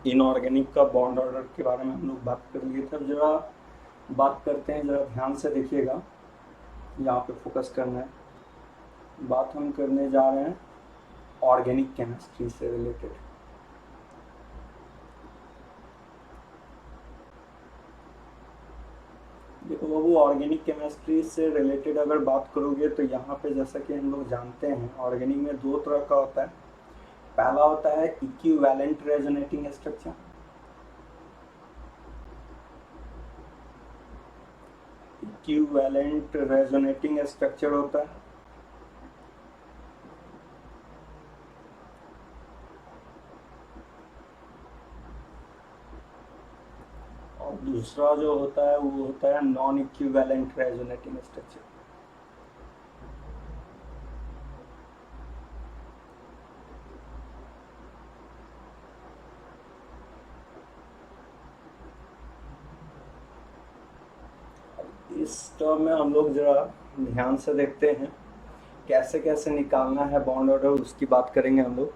Inorganic का bond order के बारे में हम लोग बात कर लिए थे। अब जरा बात करते हैं, जरा ध्यान से देखिएगा, यहाँ पे फोकस करना है। बात हम करने जा रहे हैं ऑर्गेनिक केमिस्ट्री से रिलेटेड। देखो बाबू, ऑर्गेनिक केमिस्ट्री से रिलेटेड अगर बात करोगे तो यहाँ पे जैसा कि हम लोग जानते हैं ऑर्गेनिक में दो तरह का होता है। पहला होता है equivalent resonating structure. Equivalent resonating structure होता है। और दूसरा जो होता है वो होता है नॉन इक्विवेलेंट रेजोनेटिंग स्ट्रक्चर। इस टर्म में हम लोग जरा ध्यान से देखते हैं कैसे कैसे निकालना है बॉन्ड ऑर्डर, उसकी बात करेंगे हम लोग।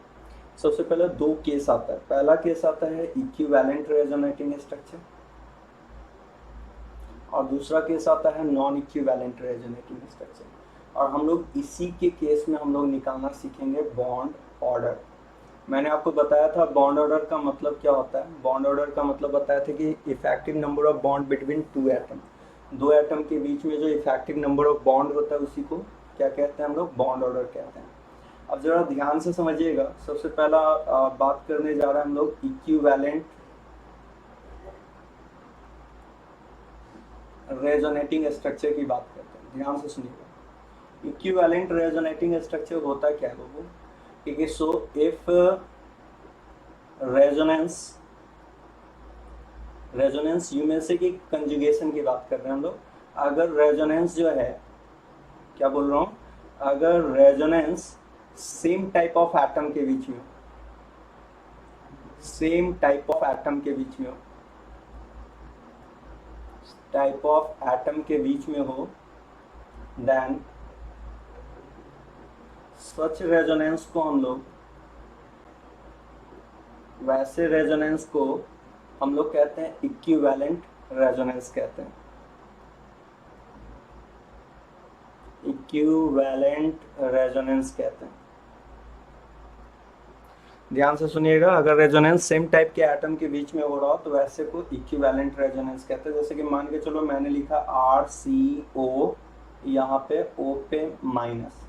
सबसे पहले दो केस आता है। पहला केस आता है इक्विवेलेंट रेजोनेटिंग स्ट्रक्चर और दूसरा केस आता है नॉन इक्विवेलेंट रेजोनेटिंग स्ट्रक्चर। और हम लोग इसी के केस में हम लोग निकालना सीखेंगे बॉन्ड ऑर्डर। मैंने आपको बताया था बॉन्ड ऑर्डर का मतलब क्या होता है। बॉन्ड ऑर्डर का मतलब बताया था कि effective number of bond between two atom, दो एटम के बीच में जो इफेक्टिव नंबर ऑफ बॉन्ड होता है उसी को क्या कहते हैं हम लोग, बॉन्ड ऑर्डर कहते हैं। अब जरा ध्यान से समझिएगा। सबसे पहला बात करने जा रहे हैं हम लोग इक्विवेलेंट रेजोनेटिंग स्ट्रक्चर की बात करते हैं। ध्यान से सुनिएगा। इक्विवेलेंट रेजोनेटिंग स्ट्रक्चर होता क्या है लोगों, क्योंकि सो इफ रेजोनेंस यू में से कि कंजुगेशन की बात कर रहे हैं हम लोग। अगर रेजोनेंस जो है, क्या बोल रहा हूँ, अगर resonance same type of atom के बीच में हो, सेम टाइप ऑफ एटम के बीच में हो, टाइप ऑफ एटम के बीच में हो, देन सच रेजोनेंस को हम लोग, वैसे रेजोनेंस को हम लोग कहते हैं इक्विवेलेंट रेजोनेंस कहते हैं। इक्विवेलेंट रेजोनेंस कहते हैं। ध्यान से सुनिएगा। अगर रेजोनेंस सेम टाइप के एटम के बीच में हो रहा हो तो वैसे को इक्विवेलेंट रेजोनेंस कहते हैं। जैसे कि मान के चलो मैंने लिखा RCO, यहाँ पे O पे माइनस।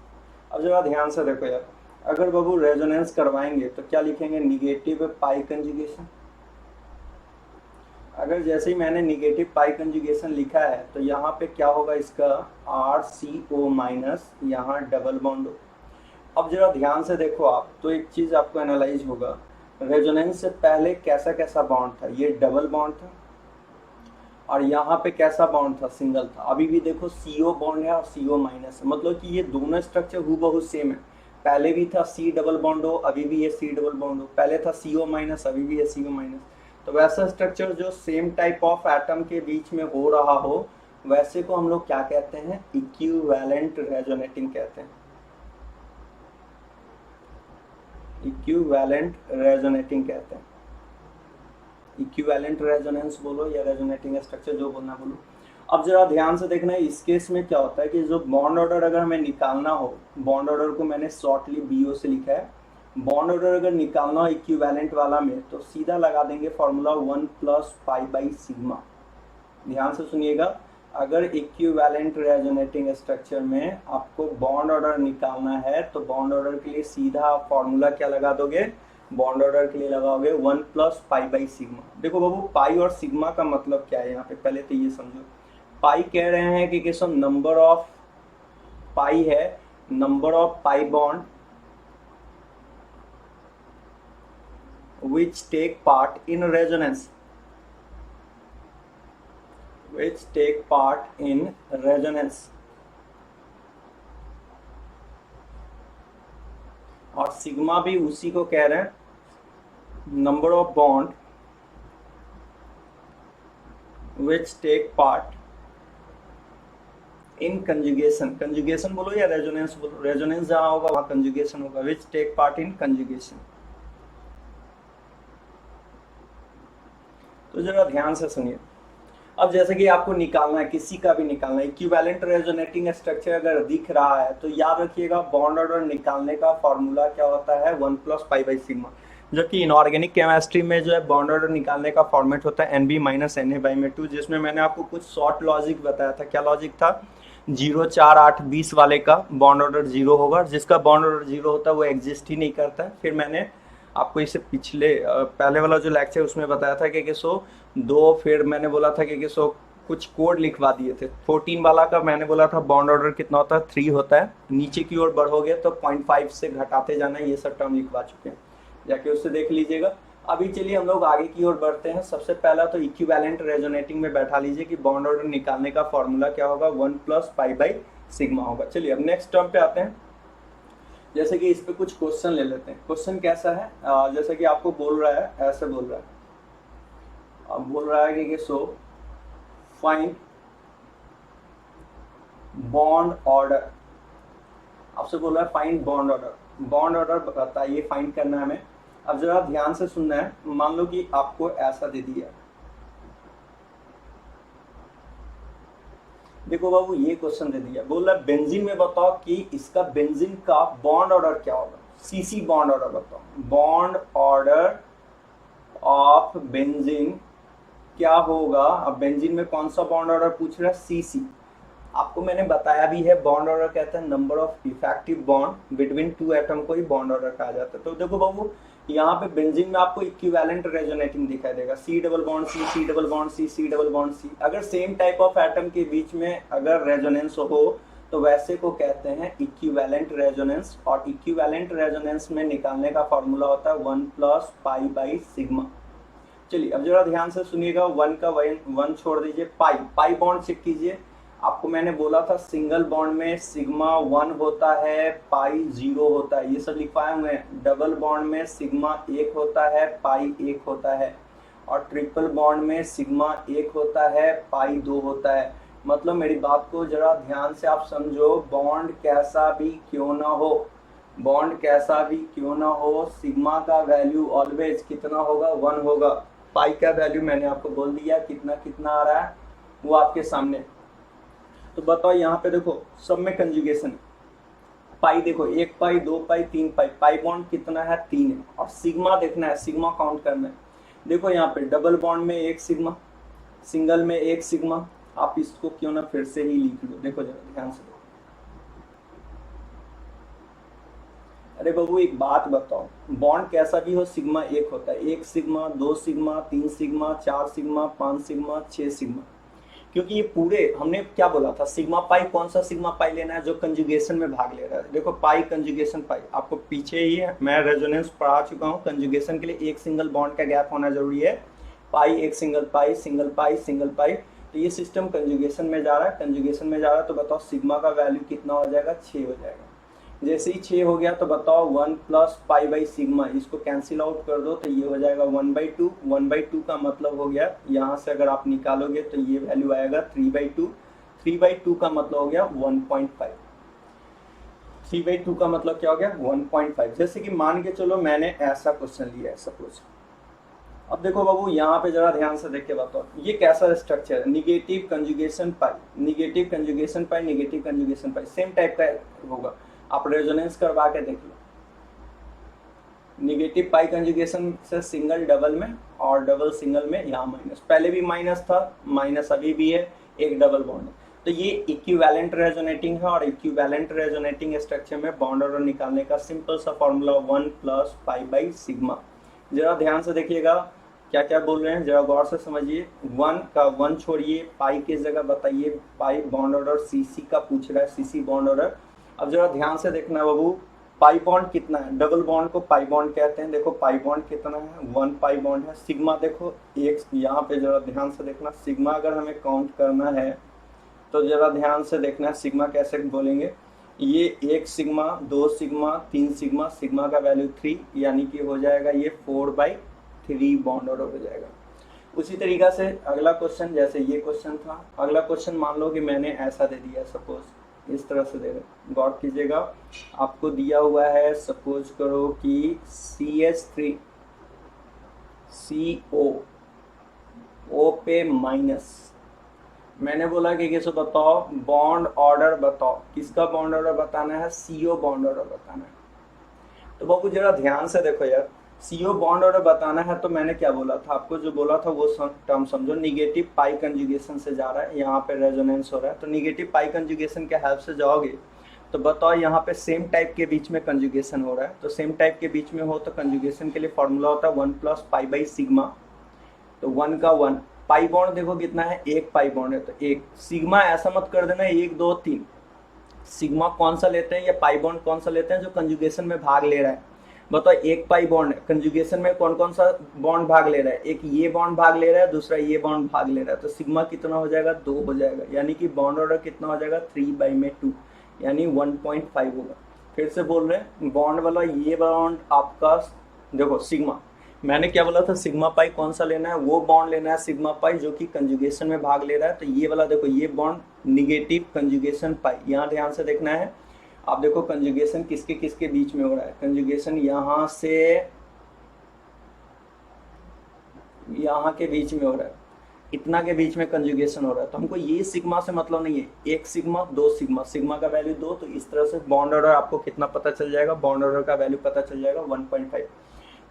अब जरा ध्यान से देखो यार, अगर बाबू रेजोनेंस करवाएंगे तो क्या लिखेंगे, निगेटिव पाई कंजुगेशन। अगर जैसे ही मैंने निगेटिव पाई कंजुगेशन लिखा है तो यहाँ पे क्या होगा, इसका RCO माइनस, यहाँ डबल बॉन्ड। अब जरा ध्यान से देखो आप, तो एक चीज आपको एनालाइज होगा, रेजोनेंस से पहले कैसा कैसा बॉन्ड था, ये डबल बॉन्ड था और यहाँ पे कैसा बॉन्ड था, सिंगल था। अभी भी देखो CO बॉन्ड है और CO माइनस है, मतलब कि ये दोनों स्ट्रक्चर हूबहू सेम है। पहले भी था C डबल बॉन्ड हो, अभी भी ये C डबल बॉन्ड हो। पहले था CO माइनस, अभी भी ये CO माइनस। तो वैसा स्ट्रक्चर जो सेम टाइप ऑफ एटम के बीच में हो रहा हो वैसे को हम लोग क्या कहते हैं, इक्विवेलेंट रेजोनेटिंग कहते हैं। इक्विवेलेंट रेजोनेटिंग कहते हैं। इक्विवेलेंट रेजोनेंस बोलो या रेजोनेटिंग स्ट्रक्चर, जो बोलना बोलो। अब जरा ध्यान से देखना है, इस केस में क्या होता है कि जो बॉन्ड ऑर्डर अगर हमें निकालना हो, बॉन्ड ऑर्डर को मैंने शॉर्टली BO से लिखा है। बॉन्ड ऑर्डर अगर निकालना हो इक्विवेलेंट वाला में तो सीधा लगा देंगे फॉर्मूला 1 + π/σ। ध्यान से सुनिएगा। अगर इक्विवेलेंट रेजोनेटिंग स्ट्रक्चर में आपको बॉन्ड ऑर्डर निकालना है तो बॉन्ड ऑर्डर के लिए सीधा फॉर्मूला क्या लगा दोगे, बॉन्ड ऑर्डर के लिए लगाओगे 1 + π/σ। देखो बाबू, पाई और सिग्मा का मतलब क्या है यहाँ पे, पहले तो ये समझो। पाई कह रहे हैं कि किसो नंबर ऑफ पाई है, number of pi bond which take part in resonance, which take part in resonance। और सिग्मा भी उसी को कह रहे हैं, number of bond which take part in conjugation। Conjugation बोलो या रेजोनेंस बोलो, रेजोनेंस जहां होगा वहां कंजुगेशन होगा। which take part in conjugation। तो जरा ध्यान से सुनिए। अब जैसे कि आपको निकालना है, किसी का भी निकालना है, इक्विवेलेंट रेजोनेटिंग स्ट्रक्चर अगर दिख रहा है तो याद रखिएगा बॉन्ड ऑर्डर निकालने का फॉर्मूला क्या होता है, 1+π/σ। जबकि इनऑर्गेनिक केमिस्ट्री में जो है बॉन्ड ऑर्डर निकालने का फॉर्मेट होता है Nb - Na/2, जिसमें मैंने आपको कुछ शॉर्ट लॉजिक बताया था। क्या लॉजिक था? 0, 4, 8, 20 वाले का बॉन्ड ऑर्डर 0 होगा, जिसका बॉन्ड ऑर्डर 0 होता है वो एग्जिस्ट ही नहीं करता है। फिर मैंने आपको इसे पिछले पहले वाला जो लेक्चर उसमें बताया था कि सो दो, फिर मैंने बोला था कि सो कुछ कोड लिखवा दिए थे। 14 वाला का मैंने बोला था बॉन्ड ऑर्डर कितना होता है, 3 होता है। नीचे की ओर बढ़ोगे तो 0.5 से घटाते जाना, ये सब टर्म लिखवा चुके हैं, जाके उससे देख लीजिएगा। अभी चलिए हम लोग आगे की ओर बढ़ते हैं। सबसे पहला तो इक्विवेलेंट रेजोनेटिंग में बैठा लीजिए कि बॉन्ड ऑर्डर निकालने का फॉर्मूला क्या होगा, 1+π/σ होगा। चलिए अब नेक्स्ट टर्म पे आते हैं। जैसे कि इस पे कुछ क्वेश्चन ले लेते हैं। क्वेश्चन कैसा है, जैसे कि आपको बोल रहा है, ऐसे बोल रहा है, अब बोल रहा है कि सो फाइंड बॉन्ड ऑर्डर, आपसे बोल रहा है find bond order. Bond order बताइए, फाइंड करना है हमें। अब जरा ध्यान से सुनना है। मान लो कि आपको ऐसा दे दिया, देखो बाबू ये क्वेश्चन दे दिया, बोल रहा है बेंजीन में बताओ कि इसका बेंजीन का बॉन्ड ऑर्डर क्या होगा, सीसी बॉन्ड ऑर्डर बताओ। बॉन्ड ऑर्डर ऑफ बेंजीन क्या होगा। अब बेंजीन में कौन सा बॉन्ड ऑर्डर पूछ रहा है, सीसी। आपको मैंने बताया भी है बॉन्ड ऑर्डर कहते हैं number of effective bond between two atom को ही बॉन्ड ऑर्डर कहा जाता है। तो देखो बाबू यहाँ पे बेंजीन में आपको इक्विवेलेंट रेजोनेटिंग दिखाई देगा, C double bond C, C double bond C, C double bond C। अगर सेम टाइप ऑफ एटम के बीच में अगर रेजोनेंस हो तो वैसे को कहते हैं इक्विवेलेंट रेजोनेंस, और इक्विवेलेंट रेजोनेंस में निकालने का फॉर्मूला होता है 1+π/σ। चलिए अब जरा ध्यान से सुनिएगा, 1 का 1 छोड़ दीजिए, पाई बॉन्ड चेक कीजिए। आपको मैंने बोला था सिंगल बॉन्ड में सिग्मा 1 होता है, पाई 0 होता है, ये सब लिखवाए हुए हैं। डबल बॉन्ड में सिग्मा 1 होता है, पाई 1 होता है, और ट्रिपल बॉन्ड में सिग्मा 1 होता है, पाई 2 होता है। मतलब मेरी बात को जरा ध्यान से आप समझो, बॉन्ड कैसा भी क्यों ना हो, बॉन्ड कैसा भी क्यों ना हो, सिग्मा का वैल्यू ऑलवेज कितना होगा, 1 होगा। पाई का वैल्यू मैंने आपको बोल दिया कितना कितना आ रहा है, वो आपके सामने। तो बताओ यहाँ पे देखो सब में कंजुगेशन, पाई देखो 1 पाई 2 पाई 3 पाई, पाई बॉन्ड कितना है, 3 है। और सिग्मा देखना है, सिग्मा काउंट करना है। देखो यहाँ पे डबल बॉन्ड में 1 सिग्मा, सिंगल में 1 सिग्मा। आप इसको क्यों ना फिर से ही लिख लो, देखो जरा ध्यान से देखो। अरे बाबू एक बात बताओ, बॉन्ड कैसा भी हो सिग्मा 1 होता है, 1 sigma 2 sigma 3 sigma 4 sigma 5 sigma 6 sigma. क्योंकि ये पूरे हमने क्या बोला था, सिग्मा पाई, कौन सा सिग्मा पाई लेना है, जो कंजुगेशन में भाग ले रहा है। देखो पाई कंजुगेशन पाई, आपको पीछे ही है, मैं रेजोनेंस पढ़ा चुका हूँ। कंजुगेशन के लिए एक सिंगल बॉन्ड का गैप होना जरूरी है। पाई एक सिंगल पाई, सिंगल पाई, सिंगल पाई। तो ये सिस्टम कंजुगेशन में जा रहा है, कंजुगेशन में जा रहा है। तो बताओ सिग्मा का वैल्यू कितना हो जाएगा, 6 हो जाएगा। जैसे ही 6 हो गया तो बताओ 1+π/σ, इसको कैंसिल आउट कर दो तो ये हो जाएगा 1/2। 1/2 का मतलब हो गया, यहाँ से अगर आप निकालोगे तो ये वैल्यू आएगा 3/2। 3/2 का मतलब हो गया 1.5। 3/2 का मतलब क्या हो गया, 1.5। जैसे कि मान के चलो मैंने ऐसा क्वेश्चन लिया है सपोज। अब देखो बाबू यहाँ पे जरा ध्यान से देख के बताओ ये कैसा स्ट्रक्चर है, निगेटिव कंजुगेशन पाई, निगेटिव कंजुगेशन पाई, निगेटिव कंजुगेशन पाई, सेम टाइप का होगा। आप रेजोनेंस करवा के देख लो। निगेटिव पाई कंजुगेशन से सिंगल डबल में और डबल सिंगल में, यहाँ माइनस, पहले भी माइनस था, माइनस अभी भी है, एक डबल बॉन्ड है। तो ये इक्विवेलेंट रेजोनेटिंग है, और इक्विवेलेंट रेजोनेटिंग स्ट्रक्चर में बॉन्ड ऑर्डर निकालने का सिंपल सा फॉर्मूला 1+π/σ। जरा ध्यान से देखिएगा क्या क्या बोल रहे हैं, जरा गौर से समझिए। 1 का 1 छोड़िए, पाई की जगह बताइए, पाई बॉन्ड ऑर्डर सीसी का पूछ रहा है, सीसी बॉन्ड ऑर्डर। अब जरा ध्यान से देखना बाबू, पाई बॉन्ड कितना है, डबल बॉन्ड को पाई बॉन्ड कहते हैं। देखो पाई बॉन्ड कितना है, 1 पाई बॉन्ड है। सिग्मा देखो एक, यहाँ पे जरा ध्यान से देखना, सिग्मा अगर हमें काउंट करना है तो जरा ध्यान से देखना है सिग्मा कैसे बोलेंगे। ये 1 सिग्मा 2 सिग्मा 3 सिग्मा, सिग्मा का वैल्यू 3, यानी कि हो जाएगा ये 4/3 बॉन्ड ऑर्डर हो जाएगा। उसी तरीका से अगला क्वेश्चन, जैसे ये क्वेश्चन था, अगला क्वेश्चन मान लो कि मैंने ऐसा दे दिया, सपोज इस तरह से दे रहे, गौर कीजिएगा। आपको दिया हुआ है, सपोज करो कि CH3CO ओ पे माइनस। मैंने बोला कि किसको बताओ बॉन्ड ऑर्डर बताओ, किसका बॉन्ड ऑर्डर बताना है, सीओ बॉन्ड ऑर्डर बताना है। तो बाबू जरा ध्यान से देखो यार, सीओ बॉन्ड ऑर्डर बताना है तो मैंने क्या बोला था आपको, जो बोला था वो टर्म समझो, निगेटिव पाई कंजुगेशन से जा रहा है, यहाँ पे रेजोनेंस हो रहा है, तो निगेटिव पाई कंजुगेशन के हेल्प से जाओगे तो बताओ यहाँ पे सेम टाइप के बीच में कंजुगेशन हो रहा है, तो सेम टाइप के बीच में हो तो कंजुगेशन के लिए फॉर्मूला होता है 1 + पाई बाई सिग्मा। तो 1 का 1, पाई बॉन्ड देखो कितना है, एक पाई बॉन्ड है तो एक सिग्मा, ऐसा मत कर देना 1 2 3, सिग्मा कौन सा लेते हैं या पाई बॉन्ड कौन सा लेते हैं जो कंजुगेशन में भाग ले रहा है। बताओ एक पाई बॉन्ड है, कंजुगेशन में कौन कौन सा बॉन्ड भाग ले रहा है, एक ये बॉन्ड भाग ले रहा है, दूसरा ये बॉन्ड भाग ले रहा है, तो सिग्मा कितना हो जाएगा 2 हो जाएगा, यानी कि बॉन्ड ऑर्डर कितना हो जाएगा 3/2 यानी 1.5 होगा। फिर से बोल रहे हैं बॉन्ड वाला ये बॉन्ड आपका, देखो सिग्मा, मैंने क्या बोला था सिग्मा पाई कौन सा लेना है, वो बॉन्ड लेना है सिग्मा पाई जो कि कंजुगेशन में भाग ले रहा है, तो ये वाला देखो ये बॉन्ड निगेटिव कंजुगेशन पाई, यहाँ ध्यान से देखना है। आप देखो कंजुगेशन किसके किसके बीच में हो रहा है, कंजुगेशन यहाँ से यहाँ के बीच में हो रहा है, इतना के बीच में कंजुगेशन हो रहा है, तो हमको ये सिग्मा से मतलब नहीं है, एक सिग्मा 2 सिग्मा, सिग्मा का वैल्यू 2, तो इस तरह से बॉन्ड ऑर्डर आपको कितना पता चल जाएगा, बॉन्ड ऑर्डर का वैल्यू पता चल जाएगा 1.5।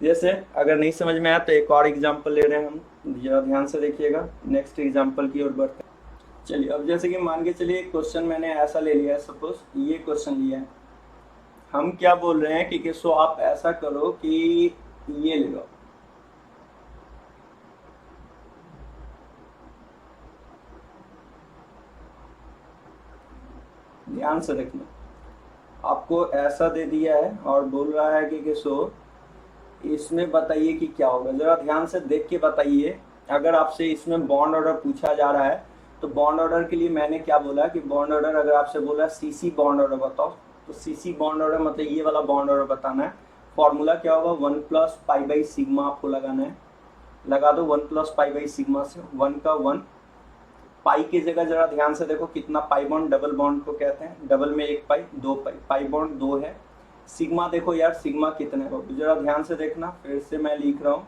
जैसे अगर नहीं समझ में आया तो एक और एग्जांपल ले रहे हैं हम, जरा ध्यान से देखिएगा, नेक्स्ट एग्जांपल की ओर बढ़ते हैं। चलिए अब जैसे कि मान के चलिए क्वेश्चन मैंने ऐसा ले लिया है, सपोज ये क्वेश्चन लिया है, हम क्या बोल रहे हैं कि किसको आप ऐसा करो कि ये ले लो, ध्यान से देखना, आपको ऐसा दे दिया है और बोल रहा है कि किसको इसमें बताइए कि क्या होगा, जरा ध्यान से देख के बताइए। अगर आपसे इसमें बॉन्ड ऑर्डर पूछा जा रहा है तो बॉन्ड ऑर्डर के लिए मैंने क्या बोला कि बॉन्ड ऑर्डर अगर आपसे बोला सीसी बॉन्ड ऑर्डर बताओ, तो सीसी बॉन्ड ऑर्डर मतलब ये वाला बॉन्ड ऑर्डर बताना है। फॉर्मूला क्या होगा 1 + पाई बाई सिग्मा आपको लगाना है, लगा दो 1 + पाई बाई सिग्मा से, 1 का 1, पाई की जगह जरा ध्यान से देखो कितना पाई बॉन्ड, डबल बॉन्ड को कहते हैं, डबल में 1 पाई 2 पाई, पाई बॉन्ड 2 है। सिग्मा देखो यार सिग्मा कितने हो, जरा ध्यान से देखना, फिर से मैं लिख रहा हूं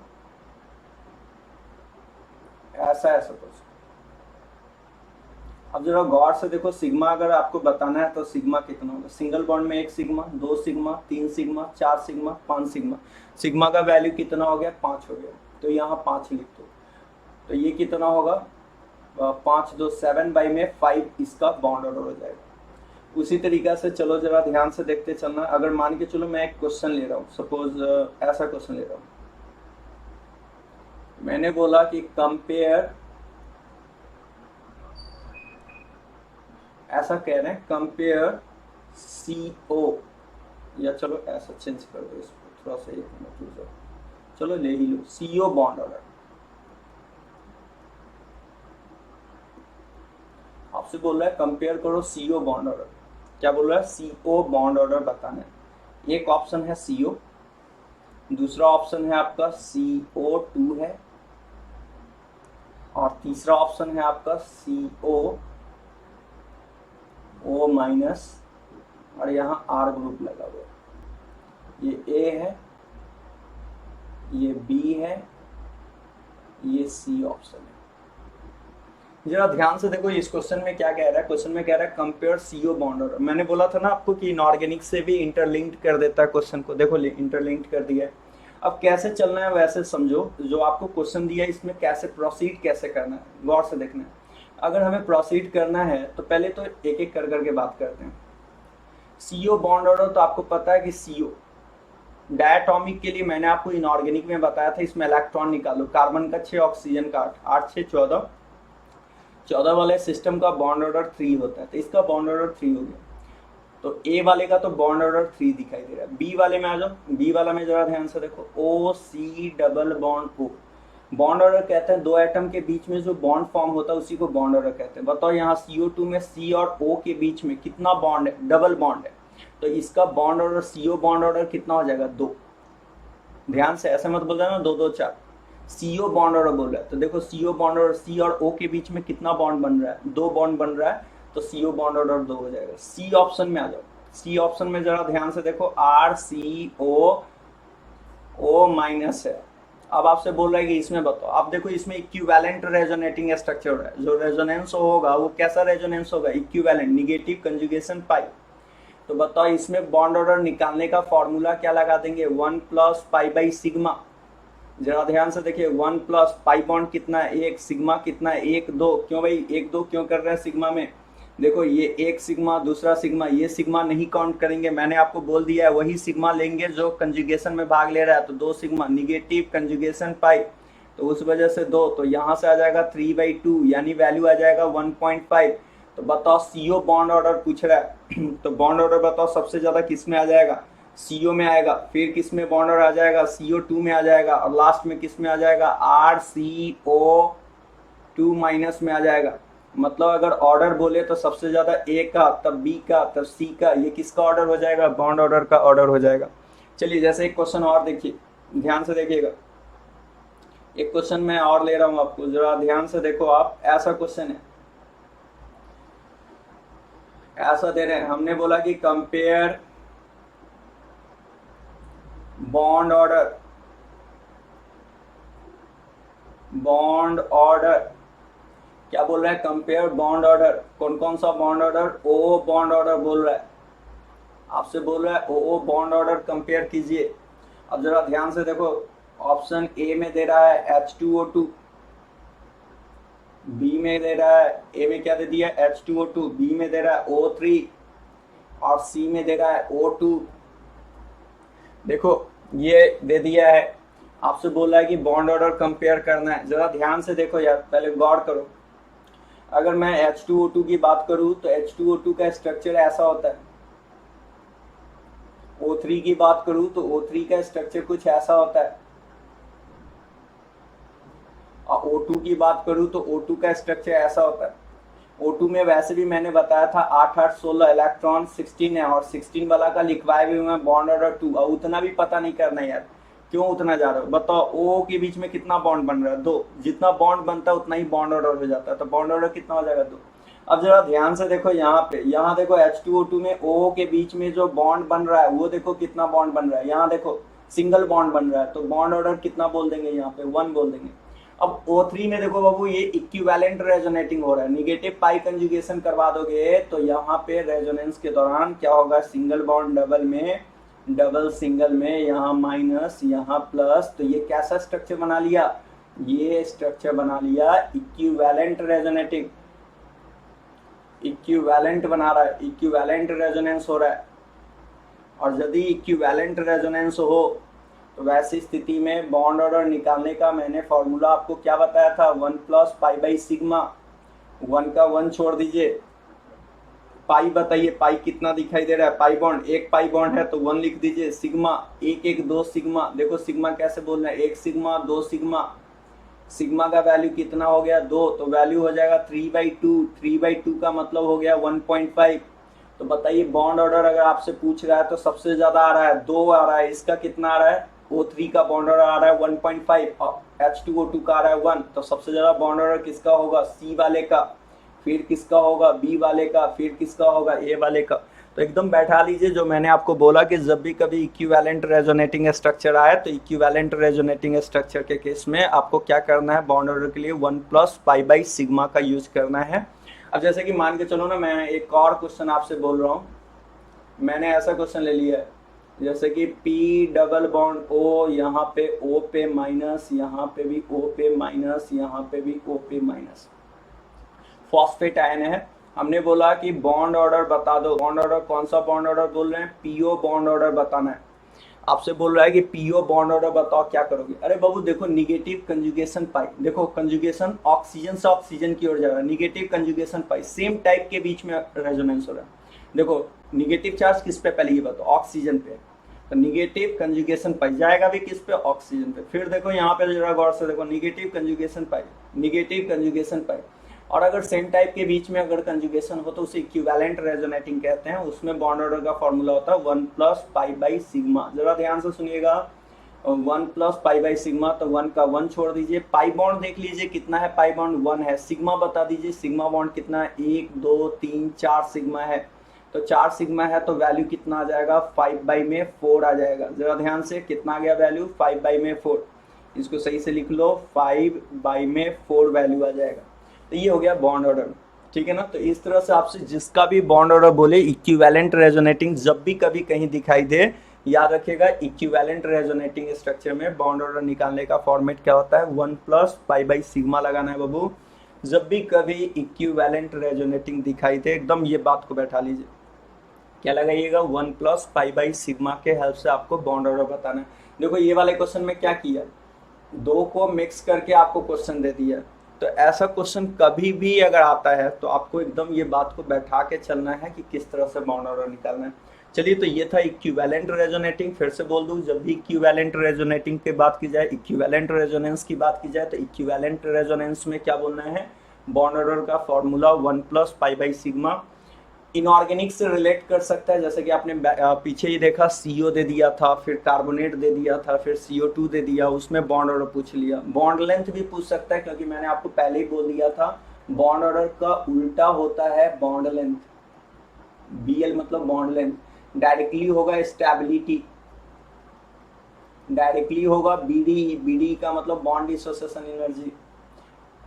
ऐसा है सपोज। अब जरा गौर से देखो सिग्मा अगर आपको बताना है तो सिग्मा कितना होगा, सिंगल बॉन्ड में 1 sigma, 2 sigma, 3 sigma, 4 sigma, 5 sigma, sigma का वैल्यू कितना हो गया 5 हो गया, तो यहाँ 5 लिख दो, तो ये कितना होगा 5 2 7/5 इसका बॉन्ड ऑर्डर हो जाएगा। उसी तरीका से चलो जरा ध्यान से देखते चलना, अगर मान के चलो मैं एक क्वेश्चन ले रहा हूँ, सपोज ऐसा क्वेश्चन ले रहा हूँ, मैंने बोला कि कंपेयर, ऐसा कह रहे हैं कंपेयर CO, या चलो ऐसा चेंज कर दो इसको थोड़ा सा, एक मिनट चलो ले ही लो, CO बॉन्ड ऑर्डर, आपसे बोल रहा है कंपेयर करो CO बॉन्ड ऑर्डर, क्या बोल रहा है CO बॉन्ड ऑर्डर बताना है। एक ऑप्शन है CO, दूसरा ऑप्शन है आपका CO2 है, और तीसरा ऑप्शन है आपका CO O-, और यहाँ R ग्रुप लगा हुआ है, ये A है, ये B है, ये C ऑप्शन है। जरा ध्यान से देखो इस क्वेश्चन में क्या कह रहा है, क्वेश्चन में कह रहा है कंपेयर CO बॉन्ड ऑर्डर, मैंने बोला था ना आपको कि इनऑर्गेनिक से भी इंटरलिंक्ड कर देता है क्वेश्चन को, देखो इंटरलिंक्ड कर दिया है। अब कैसे चलना है वैसे समझो, जो आपको क्वेश्चन दिया है इसमें कैसे प्रोसीड कैसे करना है, गौर से देखना है। अगर हमें प्रोसीड करना है तो पहले तो एक एक कर करके बात करते हैं। CO बॉन्ड ऑर्डर तो आपको पता है कि CO डायटॉमिक के लिए मैंने आपको इनऑर्गेनिक में बताया था, इसमें इलेक्ट्रॉन निकालो, कार्बन का 6, ऑक्सीजन का 8, 8 6 14, 14 वाले सिस्टम का बॉन्ड ऑर्डर 3 होता है, तो इसका बॉन्ड ऑर्डर 3 हो गया, तो ए वाले का तो बॉन्ड ऑर्डर 3 दिखाई दे रहा है। बी वाले में आ जाओ, बी वाला में जरा ध्यान से देखो OC double bond O, bond order कहते हैं दो एटम के बीच में जो बॉन्ड फॉर्म होता है उसी को बॉन्ड ऑर्डर कहते हैं। बताओ यहाँ CO2 में C और O के बीच में कितना बॉन्ड है, डबल बॉन्ड है, तो इसका bond order CO bond order कितना हो जाएगा 2, ध्यान से ऐसे मत बोल देना 2 2 4, CO बॉन्ड ऑर्डर बोल रहा है, तो देखो CO बॉन्ड ऑर्डर C और O के बीच में कितना बॉन्ड बन रहा है, 2 बॉन्ड बन रहा है, तो CO बॉन्ड ऑर्डर 2 हो जाएगा। C ऑप्शन में आ जाओ, C ऑप्शन में जरा ध्यान से देखो RCO O- है, अब आपसे बोल रहा है कि इसमें बताओ। आप देखो इसमें इक्विवेलेंट रेजोनेटिंग स्ट्रक्चर हो रहा है, जो रेजोनेंस होगा वो कैसा रेजोनेंस होगा, इक्विवेलेंट, निगेटिव कंजुगेशन पाई। तो बताओ इसमें बॉन्ड ऑर्डर निकालने का फॉर्मूला क्या लगा देंगे, 1 प्लस पाई बाई सिग्मा। जरा ध्यान से देखिए, 1 प्लस पाई बॉन्ड कितना है, एक, सिग्मा कितना है, 1 2। क्यों भाई 1 2 क्यों कर रहे हैं सिग्मा में, देखो ये एक सिग्मा, दूसरा सिग्मा, ये सिग्मा नहीं काउंट करेंगे, मैंने आपको बोल दिया है वही सिग्मा लेंगे जो कंजुगेशन में भाग ले रहा है। तो 2 सिग्मा, निगेटिव कंजुगेशन पाई, तो उस वजह से 2, तो यहाँ से आ जाएगा 3/2, यानी वैल्यू आ जाएगा 1.5। तो बताओ सीओ बॉन्ड ऑर्डर पूछ रहा है तो बॉन्ड ऑर्डर बताओ सबसे ज्यादा किस में आ जाएगा, सीओ में आएगा, फिर किस में बॉन्ड ऑर्डर आ जाएगा, CO2 में आ जाएगा, और लास्ट में किस में आ जाएगा, RCO2 माइनस में आ जाएगा। मतलब अगर ऑर्डर बोले तो सबसे ज्यादा ए का, तब बी का, तब सी का, ये किसका ऑर्डर हो जाएगा, बॉन्ड ऑर्डर का ऑर्डर हो जाएगा। चलिए जैसे एक क्वेश्चन और देखिए, ध्यान से देखिएगा, एक क्वेश्चन मैं और ले रहा हूं आपको, जरा ध्यान से देखो आप। ऐसा क्वेश्चन है, ऐसा दे रहे हैं, हमने बोला कि compare bond order, bond order क्या बोल रहा है, कंपेयर बॉन्ड ऑर्डर। कौन कौन सा bond order, oh bond order बोल रहा है, आपसे बोल रहा है ओ बॉन्ड ऑर्डर कंपेयर कीजिए। अब जरा ध्यान से देखो, ऑप्शन ए में दे रहा है H2O2, बी में दे रहा है, ए में क्या दे दिया H2O2, बी में दे रहा है O3, और सी में दे रहा है O2। देखो ये दे दिया है, आपसे बोल रहा है कि बॉन्ड ऑर्डर कंपेयर करना है। जरा ध्यान से देखो यार, पहले गौर करो। अगर मैं H2O2 की बात करूं तो H2O2 का स्ट्रक्चर ऐसा होता है, O3 की बात करूं तो O3 का स्ट्रक्चर कुछ ऐसा होता है, और O2 की बात करूं तो O2 का स्ट्रक्चर ऐसा होता है। O2 में वैसे भी मैंने बताया था 8 8 16 इलेक्ट्रॉन 16 है, और 16 वाला का लिखवाए भी हुए बॉन्ड ऑर्डर 2, और उतना भी पता नहीं करना यार, क्यों उतना जा रहा हो, बताओ O के बीच में कितना बॉन्ड बन रहा है, 2, जितना बॉन्ड बनता है उतना ही बॉन्ड ऑर्डर हो जाता है, तो बॉन्ड ऑर्डर कितना हो जाएगा, 2। अब जरा ध्यान से देखो यहाँ पे, यहाँ देखो H2O2 में O के बीच में जो बॉन्ड बन रहा है वो देखो कितना बॉन्ड बन रहा है, यहाँ देखो सिंगल बॉन्ड बन रहा है, तो बॉन्ड ऑर्डर कितना बोल देंगे, यहाँ पे 1 बोल देंगे। अब O3 में देखो बाबू, ये इक्विवेलेंट रेजोनेटिंग हो रहा है, निगेटिव पाई कंजुगेशन करवा दोगे तो यहाँ पे रेजोनेंस के दौरान क्या होगा, सिंगल बॉन्ड डबल में, डबल सिंगल में, यहाँ माइनस यहाँ प्लस, तो ये कैसा स्ट्रक्चर बना लिया, ये स्ट्रक्चर बना लिया इक्विवेलेंट रेजोनेटिंग, इक्विवेलेंट बना रहा है, इक्विवेलेंट रेजोनेंस हो रहा है। और यदि इक्विवेलेंट रेजोनेंस हो तो वैसी स्थिति में बॉन्ड ऑर्डर निकालने का मैंने फॉर्मूला आपको क्या बताया था, 1 प्लस पाई बाई सिग्मा, 1 का 1 छोड़ दीजिए, पाई बताइए, पाई कितना दिखाई दे रहा है, पाई बॉन्ड, एक पाई बॉन्ड है तो 1 लिख दीजिए, सिग्मा 1 1 2 सिग्मा, देखो सिग्मा कैसे बोल रहे हैं, 1 सिग्मा 2 सिग्मा, सिग्मा का वैल्यू कितना हो गया, 2, तो वैल्यू हो जाएगा 3/2, 3/2 का मतलब हो गया 1.5। तो बताइए बॉन्ड ऑर्डर अगर आपसे पूछ रहा है तो सबसे ज्यादा आ रहा है 2 आ रहा है, इसका कितना आ रहा है, O3 का बॉन्ड ऑर्डर आ रहा है 1.5, और H2O2 का आ रहा है 1, तो सबसे ज्यादा बॉन्ड ऑर्डर किसका होगा, C वाले का, फिर किसका होगा, B वाले का, फिर किसका होगा, A वाले का। तो एकदम बैठा लीजिए, जो मैंने आपको बोला कि जब भी कभी इक्विवेलेंट रेजोनेटिंग स्ट्रक्चर आए तो इक्विवेलेंट रेजोनेटिंग स्ट्रक्चर के केस में आपको क्या करना है, बॉन्ड ऑर्डर के लिए 1 प्लस पाई बाई सिग्मा का यूज करना है। अब जैसे कि मान के चलो ना, मैं एक और क्वेश्चन आपसे बोल रहा हूँ, मैंने ऐसा क्वेश्चन ले लिया है जैसे कि P डबल बॉन्ड O, यहाँ पे O पे माइनस, यहाँ पे भी O पे माइनस, यहाँ पे भी O पे माइनस, फॉस्फेट आयन है। हमने बोला कि बॉन्ड ऑर्डर बता दो, बॉन्ड ऑर्डर कौन सा बॉन्ड ऑर्डर बोल रहे हैं, PO बॉन्ड ऑर्डर बताना है। आपसे बोल रहा है कि PO बॉन्ड ऑर्डर बताओ, क्या करोगे, अरे बाबू देखो निगेटिव कंजुगेशन पाई, देखो कंजुगेशन ऑक्सीजन से ऑक्सीजन की ओर जा रहा है, निगेटिव कंजुगेशन पाई, सेम टाइप के बीच में रेजोनेंस हो रहा है। देखो निगेटिव चार्ज किस पे, पहले ये बताओ, ऑक्सीजन पे, तो निगेटिव कंजुगेशन पाई जाएगा भी किस पे, ऑक्सीजन पे। फिर देखो यहाँ पे जरा गौर से देखो, निगेटिव कंजुगेशन पाई, निगेटिव कंजुगेशन पाई, और अगर सेम टाइप के बीच में अगर कंजुगेशन हो तो उसे इक्विवेलेंट रेजोनेटिंग कहते हैं। उसमें बॉन्ड ऑर्डर का फॉर्मूला होता है 1 प्लस पाई बाई सिग्मा। जरा ध्यान से सुनिएगा, 1 प्लस पाई बाई सिग्मा, तो 1 का 1 छोड़ दीजिए, पाई बॉन्ड देख लीजिए कितना है, पाई बॉन्ड 1 है, सिग्मा बता दीजिए, सिग्मा बॉन्ड कितना है, 1 2 3 4 सिग्मा है, तो 4 सिग्मा है तो वैल्यू कितना आ जाएगा, 5 बाई में 4 आ जाएगा। जरा ध्यान से, कितना आ गया वैल्यू, 5 बाई में 4। इसको सही से लिख लो, 5 बाई में 4 वैल्यू आ जाएगा। तो ये हो गया बॉन्ड ऑर्डर, ठीक है ना। तो इस तरह से आपसे जिसका भी बॉन्ड ऑर्डर बोले इक्विवेलेंट रेजोनेटिंग जब भी कभी कहीं दिखाई दे, याद रखिएगा इक्विवेलेंट रेजोनेटिंग स्ट्रक्चर में बॉन्ड ऑर्डर निकालने का फॉर्मेट क्या होता है, 1 प्लस पाई बाई सिग्मा लगाना है बाबू। जब भी कभी इक्विवेलेंट रेजोनेटिंग दिखाई दे एकदम ये बात को बैठा लीजिए, क्या लगाइएगा, 1 प्लस पाई बाई सिग्मा के हेल्प से आपको बॉन्ड ऑर्डर बताना है। देखो ये वाले क्वेश्चन में क्या किया, दो को मिक्स करके आपको क्वेश्चन दे दिया। तो ऐसा क्वेश्चन कभी भी अगर आता है तो आपको एकदम ये बात को बैठा के चलना है कि किस तरह से बॉन्ड ऑर्डर निकालना है। चलिए, तो ये था इक्विवेलेंट रेजोनेटिंग। फिर से बोल दूं, जब भी इक्विवेलेंट रेजोनेटिंग की बात की जाए, इक्विवेलेंट रेजोनेंस की बात की जाए, तो इक्विवेलेंट रेजोनेंस में क्या बोलना है, बॉन्ड ऑर्डर का formula 1 plus pi by sigma. Inorganic से रिलेट कर सकता है, जैसे कि आपने पीछे ही देखा CO दे दिया था, फिर कार्बोनेट दे दिया था, फिर CO2 दे दिया, उसमें बॉन्ड ऑर्डर पूछ लिया। बॉन्ड लेंथ भी पूछ सकता है, क्योंकि मैंने आपको पहले ही बोल दिया था बॉन्ड ऑर्डर का उल्टा होता है बॉन्ड लेंथ। BL मतलब बॉन्ड लेंथ, डायरेक्टली होगा स्टेबिलिटी, डायरेक्टली होगा BD का मतलब बॉन्ड डिसोसिएशन एनर्जी।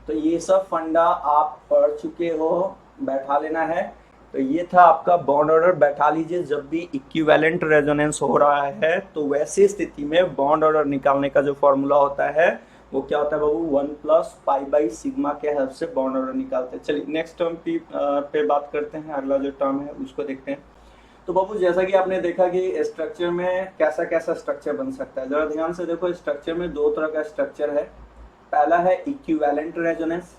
तो ये सब फंडा आप पढ़ चुके हो, बैठा लेना है। तो ये था आपका बॉन्ड ऑर्डर, बैठा लीजिए। जब भी इक्विवेलेंट रेजोनेंस हो रहा है तो वैसी स्थिति में बॉन्ड ऑर्डर निकालने का जो फॉर्मूला होता है वो क्या होता है बाबू, 1 प्लस पाई बाई सिग्मा के हेल्प से बॉन्ड ऑर्डर निकालते हैं। चलिए नेक्स्ट टर्म पे बात करते हैं, अगला जो टर्म है उसको देखते हैं। तो बाबू जैसा कि आपने देखा कि स्ट्रक्चर में कैसा कैसा स्ट्रक्चर बन सकता है, जरा ध्यान से देखो। स्ट्रक्चर में दो तरह का स्ट्रक्चर है। पहला है इक्विवेलेंट रेजोनेंस,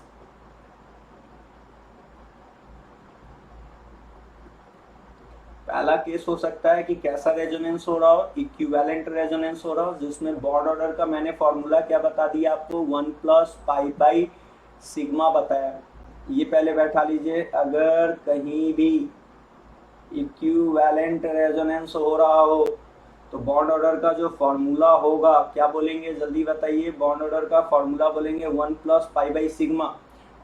पहला केस हो सकता है कि कैसा रेजोनेंस हो रहा हो, इक्विवेलेंट रेजोनेंस हो रहा हो, जिसमें बॉन्ड ऑर्डर का मैंने फॉर्मूला क्या बता दिया आपको, 1 प्लस पाई बाई सिग्मा बताया। ये पहले बैठा लीजिए। अगर कहीं भी इक्विवेलेंट रेजोनेंस हो रहा हो तो बॉन्ड ऑर्डर का जो फॉर्मूला होगा क्या बोलेंगे, जल्दी बताइए। बॉन्ड ऑर्डर का फॉर्मूला बोलेंगे 1 प्लस पाई बाई सिग्मा।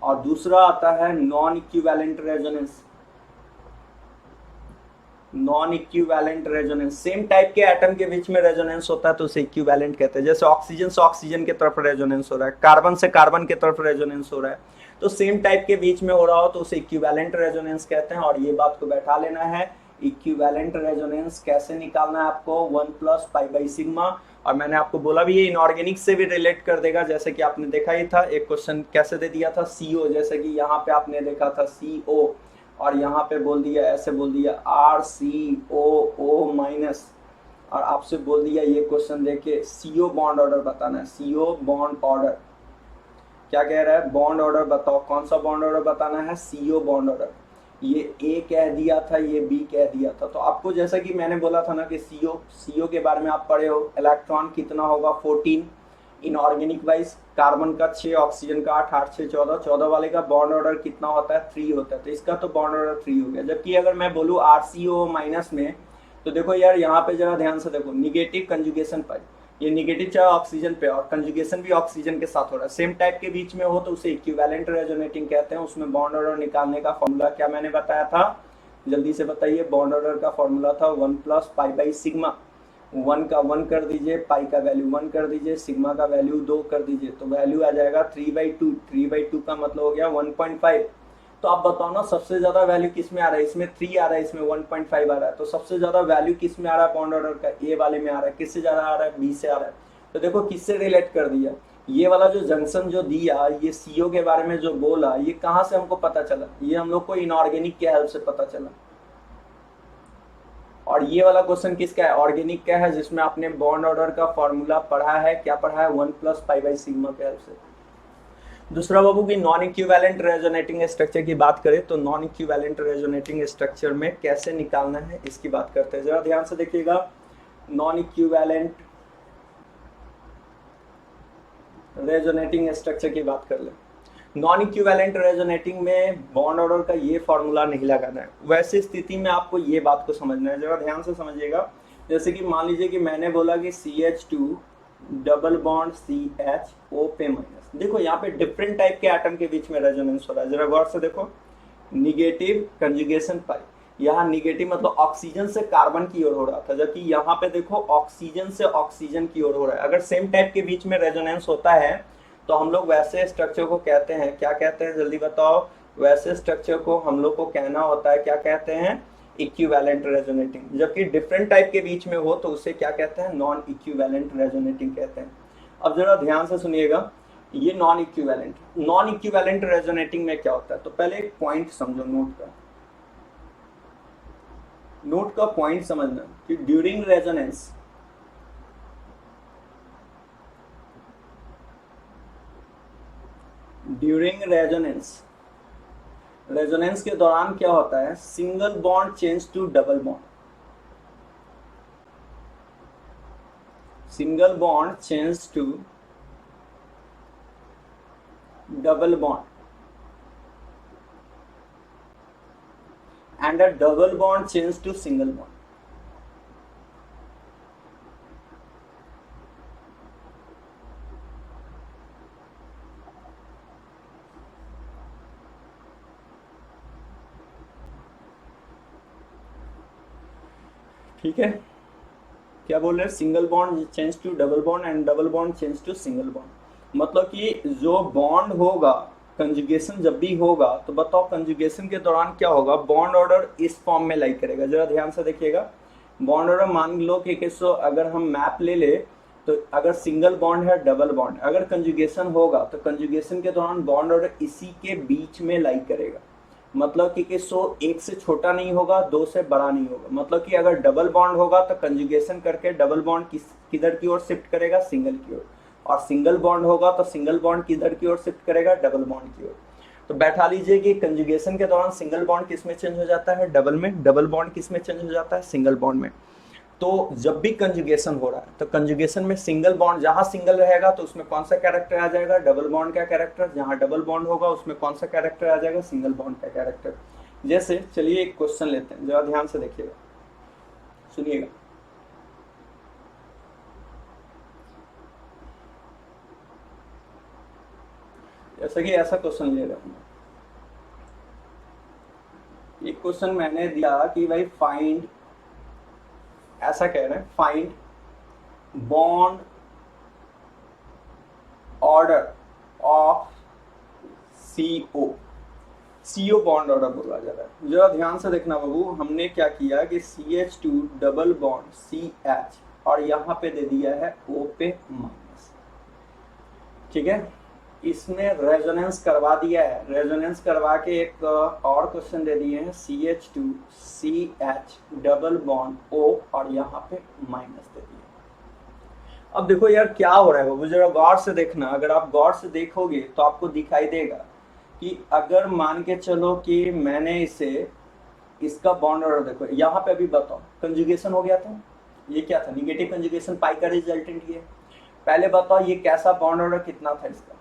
और दूसरा आता है non equivalent resonance. Non equivalent resonance, same type के एटम के बीच में रेजोनेंस होता है तो उसे इक्विवेलेंट कहते हैं। जैसे ऑक्सीजन से ऑक्सीजन की तरफ रेजोनेंस हो रहा है, कार्बन से कार्बन की तरफ रेजोनेंस हो रहा है, तो सेम टाइप के बीच में हो रहा हो तो उसे इक्विवेलेंट रेजोनेंस कहते हैं। और ये बात को बैठा लेना है, इक्विवेलेंट रेजोनेंस कैसे निकालना है आपको, 1 प्लस पाई बाई सिग्मा। और मैंने आपको बोला भी ये इनऑर्गेनिक से भी रिलेट कर देगा, जैसे कि आपने देखा ही था एक क्वेश्चन कैसे दे दिया था, CO, जैसे कि यहाँ पे आपने देखा था CO और यहाँ पे बोल दिया, ऐसे बोल दिया RCOO माइनस, और आपसे बोल दिया ये क्वेश्चन देके CO बॉन्ड ऑर्डर बताना है। CO बॉन्ड ऑर्डर क्या कह रहा है, बॉन्ड ऑर्डर बताओ, कौन सा बॉन्ड ऑर्डर बताना है, CO बॉन्ड ऑर्डर। ये A कह दिया था, ये B कह दिया था। तो आपको जैसा कि मैंने बोला था ना कि CO के बारे में आप पढ़े हो, इलेक्ट्रॉन कितना होगा 14 इनऑर्गेनिक वाइज, कार्बन का 6, ऑक्सीजन का 8, 8 6 14, 14 वाले का बॉन्ड ऑर्डर कितना होता है 3 होता है, तो इसका तो बॉन्ड ऑर्डर 3 हो गया। जबकि अगर मैं बोलूँ RCO माइनस में, तो देखो यार यहाँ पे जरा ध्यान से देखो, निगेटिव कंजुगेशन पाई, ये निगेटिव चाहे ऑक्सीजन पे और कंजुगेशन भी ऑक्सीजन के साथ हो रहा है, सेम टाइप के बीच में हो तो उसे इक्विवेलेंट रेजोनेटिंग कहते हैं। उसमें बॉन्ड ऑर्डर निकालने का फॉर्मूला क्या मैंने बताया था, जल्दी से बताइए। बॉन्ड ऑर्डर का फॉर्मूला था 1 प्लस पाई बाई सिग्मा। 1 का 1 कर दीजिए, पाई का वैल्यू 1 कर दीजिए, सिग्मा का वैल्यू 2 कर दीजिए, तो वैल्यू आ जाएगा 3/2। 3/2 का मतलब हो गया 1.5। तो आप बताओ ना सबसे ज्यादा वैल्यू किस में आ रहा है, इसमें 3 आ रहा है, इसमें 1.5 आ रहा है, तो सबसे ज्यादा वैल्यू किस में आ रहा है बॉन्ड ऑर्डर का, A वाले में आ रहा है। किससे ज्यादा आ रहा है, B से आ रहा है। तो देखो किससे रिलेट कर दिया, ये वाला जो जंक्शन जो दिया, ये CO के बारे में जो बोला, ये कहाँ से हमको पता चला, ये हम लोग को इनऑर्गेनिक के हेल्प से पता चला। और ये वाला क्वेश्चन किसका है, ऑर्गेनिक का है, जिसमें आपने बॉन्ड ऑर्डर का फॉर्मूला पढ़ा है, क्या पढ़ा है, 1 प्लस पाई बाई सिग्मा के हेल्प से। दूसरा बाबू की नॉन इक्विवेलेंट रेजोनेटिंग स्ट्रक्चर की बात करें तो नॉन इक्विवेलेंट रेजोनेटिंग स्ट्रक्चर में कैसे निकालना है इसकी बात करते हैं। जरा ध्यान से देखिएगा, नॉन इक्विवेलेंट रेजोनेटिंग स्ट्रक्चर की बात कर ले। नॉन इक्विवेलेंट रेजोनेटिंग में बॉन्ड ऑर्डर का ये फॉर्मूला नहीं लगाना है। वैसी स्थिति में आपको ये बात को समझना है, जरा ध्यान से समझिएगा। जैसे कि मान लीजिए कि मैंने बोला कि CH2 डबल बॉन्ड CHO पे माइनस, देखो यहाँ पे डिफरेंट टाइप के एटम के बीच में रेजोनेंस हो रहा है, जरा गौर से देखो। निगेटिव कंजुगेशन पाई, यहाँ निगेटिव मतलब ऑक्सीजन से कार्बन की ओर हो रहा था, जबकि यहाँ पे देखो ऑक्सीजन से ऑक्सीजन की ओर हो रहा है। अगर सेम टाइप के बीच में रेजोनेंस होता है तो हम लोग वैसे स्ट्रक्चर को कहते हैं, क्या कहते हैं जल्दी बताओ? वैसे स्ट्रक्चर को हम लोग को कहना होता है, क्या कहते हैं? Equivalent resonating. जबकि डिफरेंट टाइप के बीच में हो तो उसे क्या कहते हैं? नॉन इक्विवेलेंट रेजोनेटिंग कहते हैं। अब जरा ध्यान से सुनिएगा, ये नॉन इक्विवेलेंट रेजोनेटिंग में क्या होता है? तो पहले एक पॉइंट समझो, नोट का पॉइंट समझना कि ड्यूरिंग रेजोनेंस के दौरान क्या होता है? Single bond change to double bond, single bond change to double bond and a double bond change to single bond. ठीक है, क्या बोल रहे हैं? Single bond change to double bond and double bond change to single bond. मतलब कि जो bond होगा, कंजुगेशन जब भी होगा तो बताओ कंजुगेशन के दौरान क्या होगा? बॉन्ड ऑर्डर इस फॉर्म में लाइक करेगा। जरा ध्यान से देखिएगा, बॉन्ड ऑर्डर मान लो कि किसो अगर हम मैप ले ले तो अगर सिंगल बॉन्ड है, डबल बॉन्ड, अगर कंजुगेशन होगा तो कंजुगेशन के दौरान बॉन्ड ऑर्डर इसी के बीच में लाइक करेगा। मतलब कि किसो एक से छोटा नहीं होगा, दो से बड़ा नहीं होगा। मतलब कि अगर डबल बॉन्ड होगा तो कंजुगेशन करके डबल बॉन्ड किधर की ओर शिफ्ट करेगा? सिंगल की ओर। और सिंगल बॉन्ड होगा तो सिंगल बॉन्ड किधर की ओर शिफ्ट करेगा? डबल बॉन्ड की ओर। तो बैठा लीजिए कि कंजुगेशन के दौरान सिंगल बॉन्ड किस में चेंज हो जाता है? डबल में। डबल बॉन्ड किस में चेंज हो जाता है? सिंगल बॉन्ड में। तो जब भी कंजुगेशन हो रहा है तो कंजुगेशन में सिंगल बॉन्ड जहां सिंगल रहेगा तो उसमें कौन सा कैरेक्टर आ जाएगा? डबल बॉन्ड का कैरेक्टर। जहां डबल बॉन्ड होगा उसमें कौन सा कैरेक्टर आ जाएगा? सिंगल बॉन्ड का कैरेक्टर। जैसे चलिए एक क्वेश्चन लेते हैं, जरा ध्यान से देखिएगा, सुनिएगा। जैसे कि ऐसा क्वेश्चन ले रहा हूं, एक क्वेश्चन मैंने दिया कि भाई फाइंड, ऐसा कह रहे हैं find bond order of CO bond order बोला जा रहा है। जरा ध्यान से देखना बाबू, हमने क्या किया कि CH2 डबल बॉन्ड CH और यहाँ पे दे दिया है O पे माइनस। ठीक है, इसमें रेजोनेंस करवा दिया है, रेजोनेंस करवा के एक और क्वेश्चन दे दिए हैं CH2 CH double bond O और यहाँ पे माइनस दे दिया। अब देखो यार क्या हो रहा है बाबू, जरा गौर से देखना। अगर आप गौर से देखोगे तो आपको दिखाई देगा कि अगर मान के चलो कि मैंने इसे, इसका बॉन्ड ऑर्डर देखो यहाँ पे, अभी बताओ कंजुगेशन हो गया था, ये क्या था? निगेटिव कंजुगेशन, पाई का रिजल्टेंट ये। पहले बताओ ये कैसा बॉन्ड ऑर्डर कितना था इसका?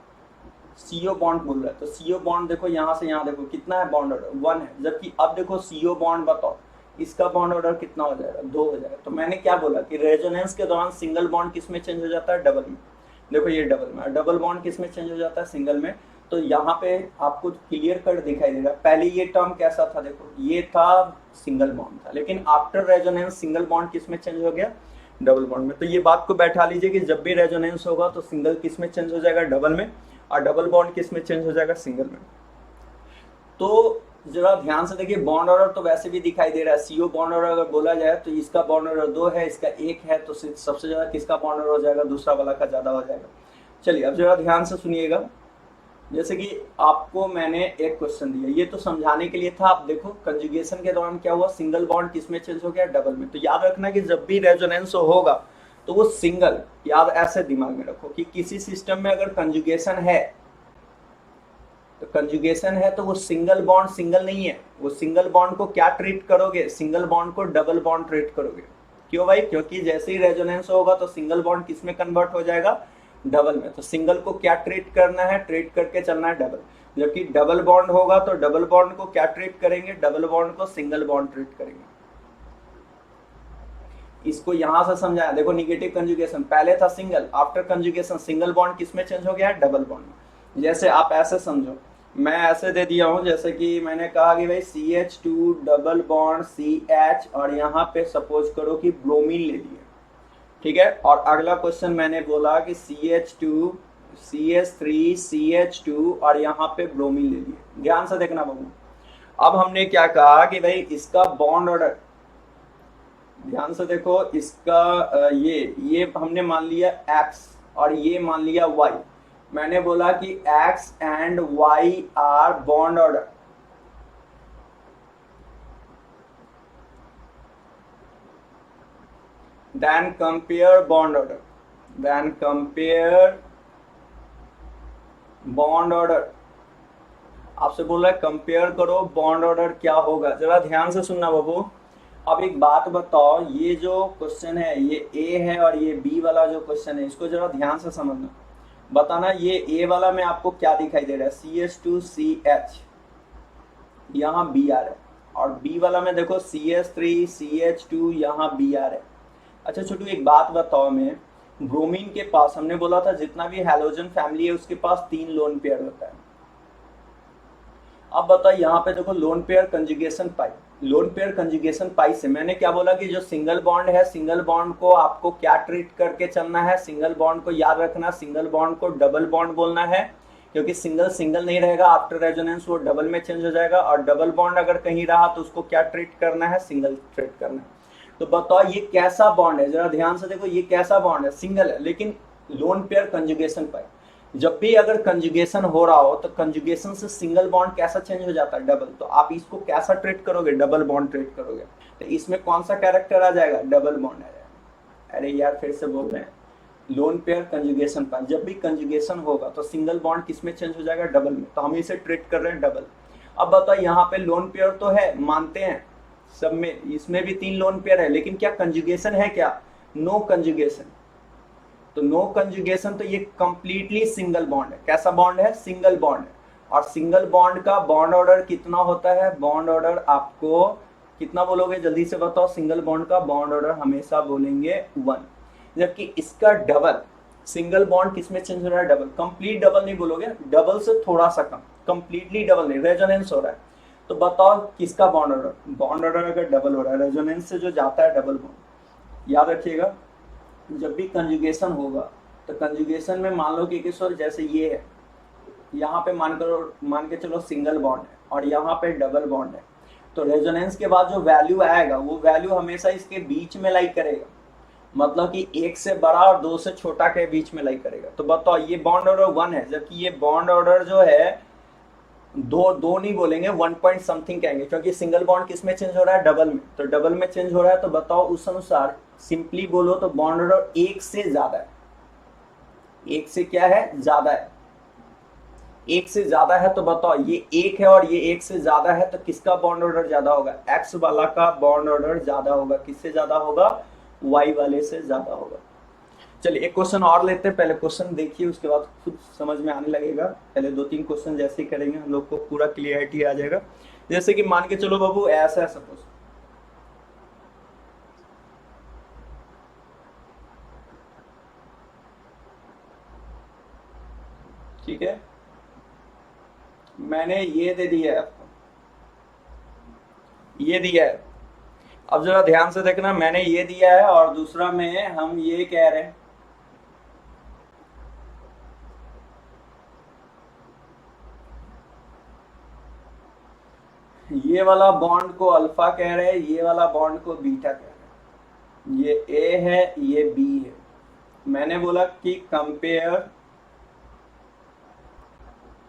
CO बॉन्ड बोल रहा है तो CO बॉन्ड देखो यहाँ से यहाँ देखो कितना है बॉन्ड ऑर्डर? 1 है। जबकि अब देखो CO बॉन्ड बताओ इसका बॉन्ड ऑर्डर कितना हो जाएगा? 2 हो जाएगा। तो मैंने क्या बोला कि रेजोनेंस के दौरान सिंगल बॉन्ड किस में चेंज हो जाता है? डबल में। देखो ये डबल में, डबल बॉन्ड किस में चेंज हो जाता है? सिंगल में। तो यहाँ पे आपको क्लियर कट दिखाई देगा। पहले ये टर्म कैसा था? देखो ये था सिंगल बॉन्ड था, लेकिन आफ्टर रेजोनेंस सिंगल बॉन्ड किस में चेंज हो गया? डबल बॉन्ड में। तो ये बात को बैठा लीजिए कि जब भी रेजोनेंस होगा तो सिंगल किस में चेंज हो जाएगा? डबल में। और डबल बॉन्ड किस में चेंज हो जाएगा? सिंगल में। तो जरा ध्यान से देखिए, बॉन्ड ऑर्डर तो वैसे भी दिखाई दे रहा है। CO बॉन्ड ऑर्डर अगर बोला जाए तो इसका बॉन्ड ऑर्डर 2 है, इसका 1 है, तो सबसे ज्यादा किसका बॉन्ड ऑर्डर हो जाएगा? दूसरा वाला का ज्यादा हो जाएगा। चलिए अब जरा ध्यान से सुनिएगा, जैसे कि आपको मैंने एक क्वेश्चन दिया, ये तो समझाने के लिए था। आप देखो कंजुगेशन के दौरान क्या हुआ? सिंगल बॉन्ड किस में चेंज हो गया? डबल में। तो याद रखना कि जब भी रेजोनेंस होगा तो वो सिंगल, याद ऐसे दिमाग में रखो कि किसी सिस्टम में अगर कंजुगेशन है तो कंजुगेशन है तो वो सिंगल बॉन्ड सिंगल नहीं है, वो सिंगल बॉन्ड को क्या ट्रीट करोगे? सिंगल बॉन्ड को डबल बॉन्ड ट्रीट करोगे। क्यों भाई? क्योंकि जैसे ही रेजोनेंस होगा तो सिंगल बॉन्ड किस में कन्वर्ट हो जाएगा? डबल में। तो सिंगल को क्या ट्रीट करना है? ट्रीट करके चलना है डबल। जबकि डबल बॉन्ड होगा तो डबल बॉन्ड को क्या ट्रीट करेंगे? डबल बॉन्ड को सिंगल बॉन्ड ट्रीट करेंगे। इसको यहां से समझाया। देखो निगेटिव कंजुगेशन पहले था single, after conjugation single bond किस में चेंज हो गया है? डबल बॉन्ड में। जैसे आप ऐसे समझो मैं ऐसे दे दिया हूं, जैसे कि मैंने कहा कि भाई CH2 डबल बॉन्ड CH, और यहाँ पे सपोज करो कि ब्रोमीन ले लिया, ठीक है। और अगला क्वेश्चन मैंने बोला कि CH2 CH3 CH2 और यहाँ पे ब्रोमीन ले लिया। ध्यान से देखना बाबू, अब हमने क्या कहा कि भाई इसका बॉन्ड ऑर्डर, ध्यान से देखो, इसका ये हमने मान लिया X और ये मान लिया Y। मैंने बोला कि X and Y are bond order, then compare bond order, then compare bond order. आपसे बोला है कंपेयर करो बॉन्ड ऑर्डर क्या होगा, जरा ध्यान से सुनना बाबू। अब एक बात बताओ, ये जो क्वेश्चन है ये ए है और ये बी वाला जो क्वेश्चन है इसको जरा ध्यान से समझना। बताना ये ए वाला में आपको क्या दिखाई दे रहा है, CH2CH, यहाँ बी आर है, और बी वाला में देखो CH3CH2, यहाँ बी आर है। अच्छा छोटू एक बात बताओ, मैं ब्रोमीन के पास हमने बोला था जितना भी हैलोजन फैमिली है उसके पास 3 लोन पेयर होता है। अब बताओ यहाँ पे देखो लोन पेयर कंजुगेशन पाई, लोन पेयर कंजुगेशन पाई से मैंने क्या बोला कि जो सिंगल बॉन्ड है, सिंगल बॉन्ड को आपको क्या ट्रीट करके चलना है, सिंगल बॉन्ड को याद रखना, सिंगल बॉन्ड को डबल बॉन्ड बोलना है, क्योंकि सिंगल सिंगल नहीं रहेगा, आफ्टर रेजोनेंस वो डबल में चेंज हो जाएगा, और डबल बॉन्ड अगर कहीं रहा तो उसको क्या ट्रीट करना है, सिंगल ट्रीट करना है। तो बताओ ये कैसा बॉन्ड है, जरा ध्यान से देखो, ये कैसा बॉन्ड है, सिंगल है, लेकिन लोन पेयर कंजुगेशन पाई। जब भी अगर कंजुगेशन हो रहा हो तो कंजुगेशन से सिंगल बॉन्ड कैसा चेंज हो जाता है, डबल, तो आप इसको कैसा ट्रीट करोगे, डबल बॉन्ड ट्रीट करोगे। तो इसमें कौन सा कैरेक्टर आ जाएगा, डबल बॉन्ड आ जाएगा। अरे यार फिर से बोल रहे हैं, लोन पेयर कंजुगेशन पाई, जब भी कंजुगेशन होगा तो सिंगल बॉन्ड किस में चेंज हो जाएगा, डबल में, तो हम इसे ट्रीट कर रहे हैं डबल। अब बताओ यहाँ पे लोन पेयर तो है, मानते हैं सब में, इसमें भी 3 लोन पेयर है, लेकिन क्या कंजुगेशन है, क्या नो कंजुगेशन। तो नो कंजुगेशन, तो ये कंप्लीटली सिंगल बॉन्ड है। कैसा बॉन्ड है, सिंगल बॉन्ड है। और सिंगल बॉन्ड का बॉन्ड ऑर्डर कितना होता है, बॉन्ड ऑर्डर आपको कितना बोलोगे, जल्दी से बताओ। सिंगल बॉन्ड का बॉन्ड ऑर्डर हमेशा बोलेंगे 1, जबकि इसका डबल, सिंगल बॉन्ड किसमें चेंज हो रहा है, डबल, कंप्लीट डबल नहीं बोलोगे, डबल से थोड़ा सा कम, कंप्लीटली डबल नहीं, रेजोनेंस हो रहा है। तो बताओ किसका बॉन्ड ऑर्डर, बॉन्ड ऑर्डर अगर डबल हो रहा है, रेजोनेंस से जो जाता है डबल बॉन्ड, याद रखिएगा। जब भी कंजुगेशन होगा तो कंजुगेशन में मान लो कि जैसे ये है, यहाँ पे मान के चलो सिंगल बॉन्ड है और यहाँ पे डबल बॉन्ड है, तो रेजोनेंस के बाद जो वैल्यू आएगा वो वैल्यू हमेशा इसके बीच में लाई करेगा, मतलब कि 1 से बड़ा और 2 से छोटा के बीच में लाई करेगा। तो बताओ ये बॉन्ड ऑर्डर 1 है, जबकि ये बॉन्ड ऑर्डर जो है दो नहीं बोलेंगे, 1 पॉइंट समथिंग कहेंगे, क्योंकि सिंगल बॉन्ड किस में चेंज हो रहा है, डबल में, तो डबल में चेंज हो रहा है। तो बताओ उस अनुसार सिंपली बोलो तो बॉन्ड ऑर्डर 1 से ज्यादा है, 1 से क्या है, ज्यादा है, 1 से ज्यादा है। तो बताओ ये 1 है और ये 1 से ज्यादा है, तो किसका बॉन्ड ऑर्डर ज्यादा होगा, एक्स वाला का बॉन्ड ऑर्डर ज्यादा होगा। किससे ज्यादा होगा, वाई वाले से ज्यादा होगा। चलिए एक क्वेश्चन और लेते हैं, पहले क्वेश्चन देखिए उसके बाद खुद समझ में आने लगेगा। पहले 2-3 क्वेश्चन जैसे ही करेंगे हम लोग को पूरा क्लियरिटी आ जाएगा। जैसे कि मान के चलो बाबू ऐसा है सपोज, ठीक है, मैंने ये दे दिया है आपको, ये दिया है। अब जरा ध्यान से देखना, मैंने ये दिया है और दूसरा में हम ये कह रहे हैं, ये वाला बॉन्ड को अल्फा कह रहे हैं, ये वाला बॉन्ड को बीटा कह रहे हैं, ये ए है ये बी है। मैंने बोला कि compare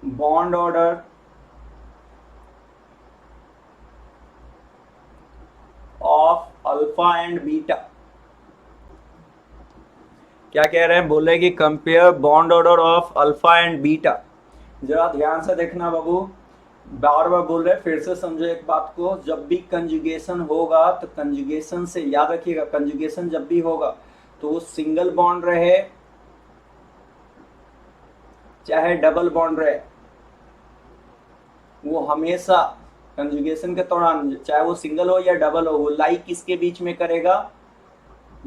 bond order of alpha and beta. क्या कह रहे हैं, बोले कि compare bond order of alpha and beta. जरा ध्यान से देखना बाबू, बार बार बोल रहे, फिर से समझो एक बात को, जब भी कंजुगेशन होगा तो कंजुगेशन से याद रखिएगा, कंजुगेशन जब भी होगा तो वो सिंगल बॉन्ड रहे चाहे डबल बॉन्ड रहे, वो हमेशा कंजुगेशन के दौरान चाहे वो सिंगल हो या डबल हो, वो लाई किसके बीच में करेगा,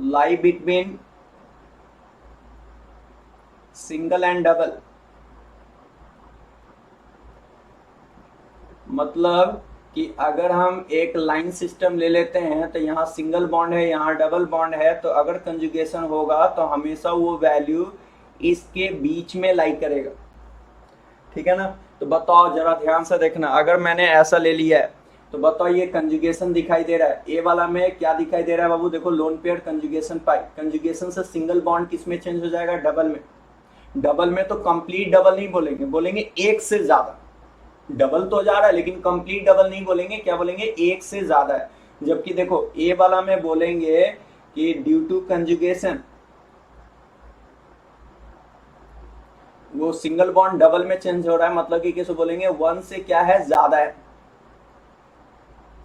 lie between single and double. मतलब कि अगर हम एक लाइन सिस्टम ले लेते हैं तो यहाँ सिंगल बॉन्ड है, यहाँ डबल बॉन्ड है, तो अगर कंजुगेशन होगा तो हमेशा वो वैल्यू इसके बीच में लाई करेगा। ठीक है ना। तो बताओ जरा ध्यान से देखना, अगर मैंने ऐसा ले लिया है तो बताओ ये कंजुगेशन दिखाई दे रहा है, ए वाला में क्या दिखाई दे रहा है बाबू, देखो लोन पेयर कंजुगेशन पाई, कंजुगेशन से सिंगल बॉन्ड किस में चेंज हो जाएगा, डबल में। डबल में तो कंप्लीट डबल नहीं बोलेंगे, बोलेंगे एक से ज्यादा। डबल तो जा रहा है लेकिन कंप्लीट डबल नहीं बोलेंगे, क्या बोलेंगे, एक से ज्यादा है। जबकि देखो ए वाला में बोलेंगे कि ड्यू टू कंजुगेशन वो सिंगल बॉन्ड डबल में चेंज हो रहा है, मतलब कि कैसे बोलेंगे, वन से क्या है, ज्यादा है,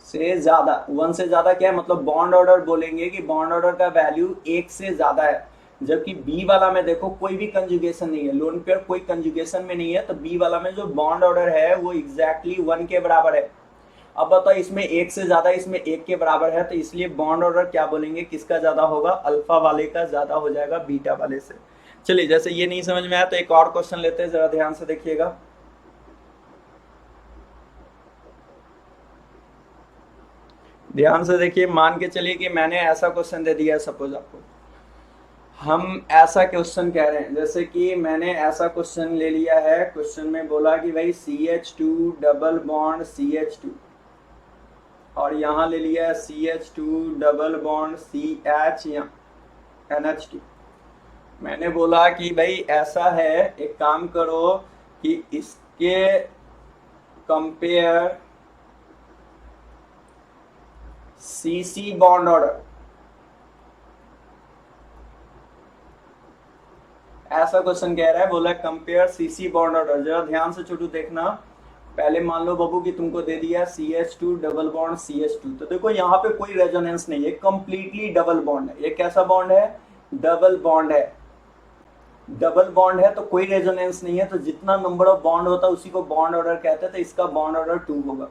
से ज्यादा। वन से ज्यादा क्या है, मतलब बॉन्ड ऑर्डर बोलेंगे कि बॉन्ड ऑर्डर का वैल्यू एक से ज्यादा है। जबकि बी वाला में देखो कोई भी कंजुगेशन नहीं है, लोन पेयर कोई कंजुगेशन में नहीं है, तो बी वाला में जो बॉन्ड ऑर्डर है वो एग्जैक्टली वन के बराबर है। अब बताओ इसमें एक से ज्यादा, इसमें एक के बराबर है, तो इसलिए बॉन्ड ऑर्डर क्या बोलेंगे, किसका ज्यादा होगा, अल्फा वाले का ज्यादा हो जाएगा बीटा वाले से। चलिए जैसे ये नहीं समझ में आया तो एक और क्वेश्चन लेते हैं, जरा ध्यान से देखिएगा। ध्यान से देखिए, मान के चलिए कि मैंने ऐसा क्वेश्चन दे दिया, सपोज आपको हम ऐसा क्वेश्चन कह रहे हैं, जैसे कि मैंने ऐसा क्वेश्चन ले लिया है, क्वेश्चन में बोला कि भाई CH2 डबल बॉन्ड CH2, और यहाँ ले लिया है CH2 डबल बॉन्ड CH या NH2। मैंने बोला कि भाई ऐसा है, एक काम करो कि इसके कंपेयर CC बॉन्ड ऑर्डर, ऐसा क्वेश्चन कह रहा है, बोला कंपेयर CC बॉन्ड ऑर्डर। जरा ध्यान से छोटू देखना, पहले मान लो बाबू कि तुमको दे दिया CH2 डबल बॉन्ड CH2, तो देखो यहाँ पे कोई रेजोनेंस नहीं है, कंप्लीटली डबल बॉन्ड है। ये कैसा बॉन्ड है, डबल बॉन्ड है। डबल बॉन्ड है तो कोई रेजोनेंस नहीं है, तो जितना नंबर ऑफ बॉन्ड होता है उसी को बॉन्ड ऑर्डर कहते हैं, तो इसका बॉन्ड ऑर्डर 2 होगा।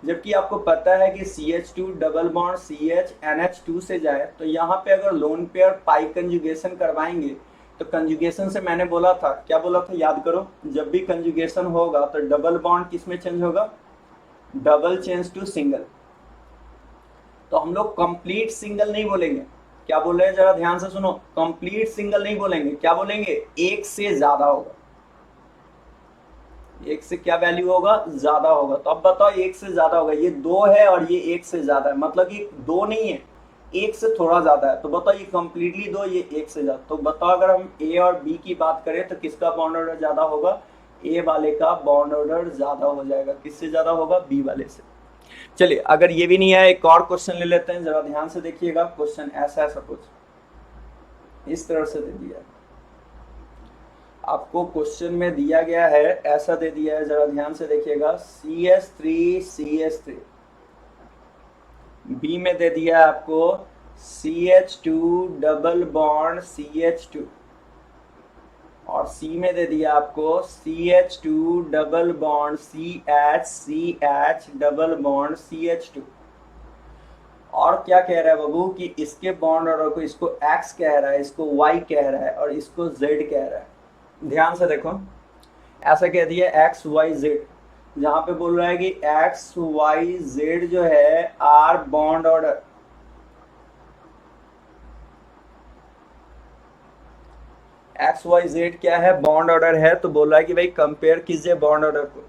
जबकि आपको पता है कि CH2 double bond CH NH2 से जाए, तो यहाँ पे अगर लोन पेयर पाई कंजुगेशन करवाएंगे तो कंजुगेशन से मैंने बोला था, क्या बोला था याद करो, जब भी कंजुगेशन होगा तो डबल बॉन्ड किस में चेंज होगा, डबल चेंज टू सिंगल। तो हम लोग कंप्लीट सिंगल नहीं बोलेंगे, क्या बोल रहे हैं जरा ध्यान से सुनो, कंप्लीट सिंगल नहीं बोलेंगे, क्या बोलेंगे, एक से ज्यादा होगा। एक से क्या वैल्यू होगा, ज्यादा होगा। तो अब बताओ एक से ज्यादा होगा, ये 2 है और ये एक से ज्यादा है, मतलब कि 2 नहीं है, एक से थोड़ा ज्यादा है। तो बताओ ये कंप्लीटली 2, ये एक से ज्यादा। तो बताओ अगर हम ए और बी की बात करें तो किसका बॉन्ड ऑर्डर ज्यादा होगा, ए वाले का बॉन्ड ऑर्डर ज्यादा हो जाएगा। किससे ज्यादा होगा, बी वाले से। चलिए अगर ये भी नहीं है, एक और क्वेश्चन ले लेते हैं, जरा ध्यान से देखिएगा। क्वेश्चन ऐसा है, सपोज इस तरह से दे दिया है आपको, क्वेश्चन में दिया गया है, ऐसा दे दिया है, जरा ध्यान से देखिएगा, CH3 बी में दे दिया है आपको CH2 डबल बॉन्ड CH2, और सी में दे दिया आपको CH2 double bond CH double bond CH2। और क्या कह रहा है बाबू कि इसके बॉन्ड ऑर्डर को, इसको X कह रहा है, इसको Y कह रहा है और इसको Z कह रहा है। ध्यान से देखो, ऐसा कह दिया XYZ, जहां पे बोल रहा है कि XYZ जो है आर बॉन्ड ऑर्डर, XYZ क्या है, बॉन्ड ऑर्डर है। तो बोल रहा है कि भाई कंपेयर कीजिए बॉन्ड ऑर्डर को।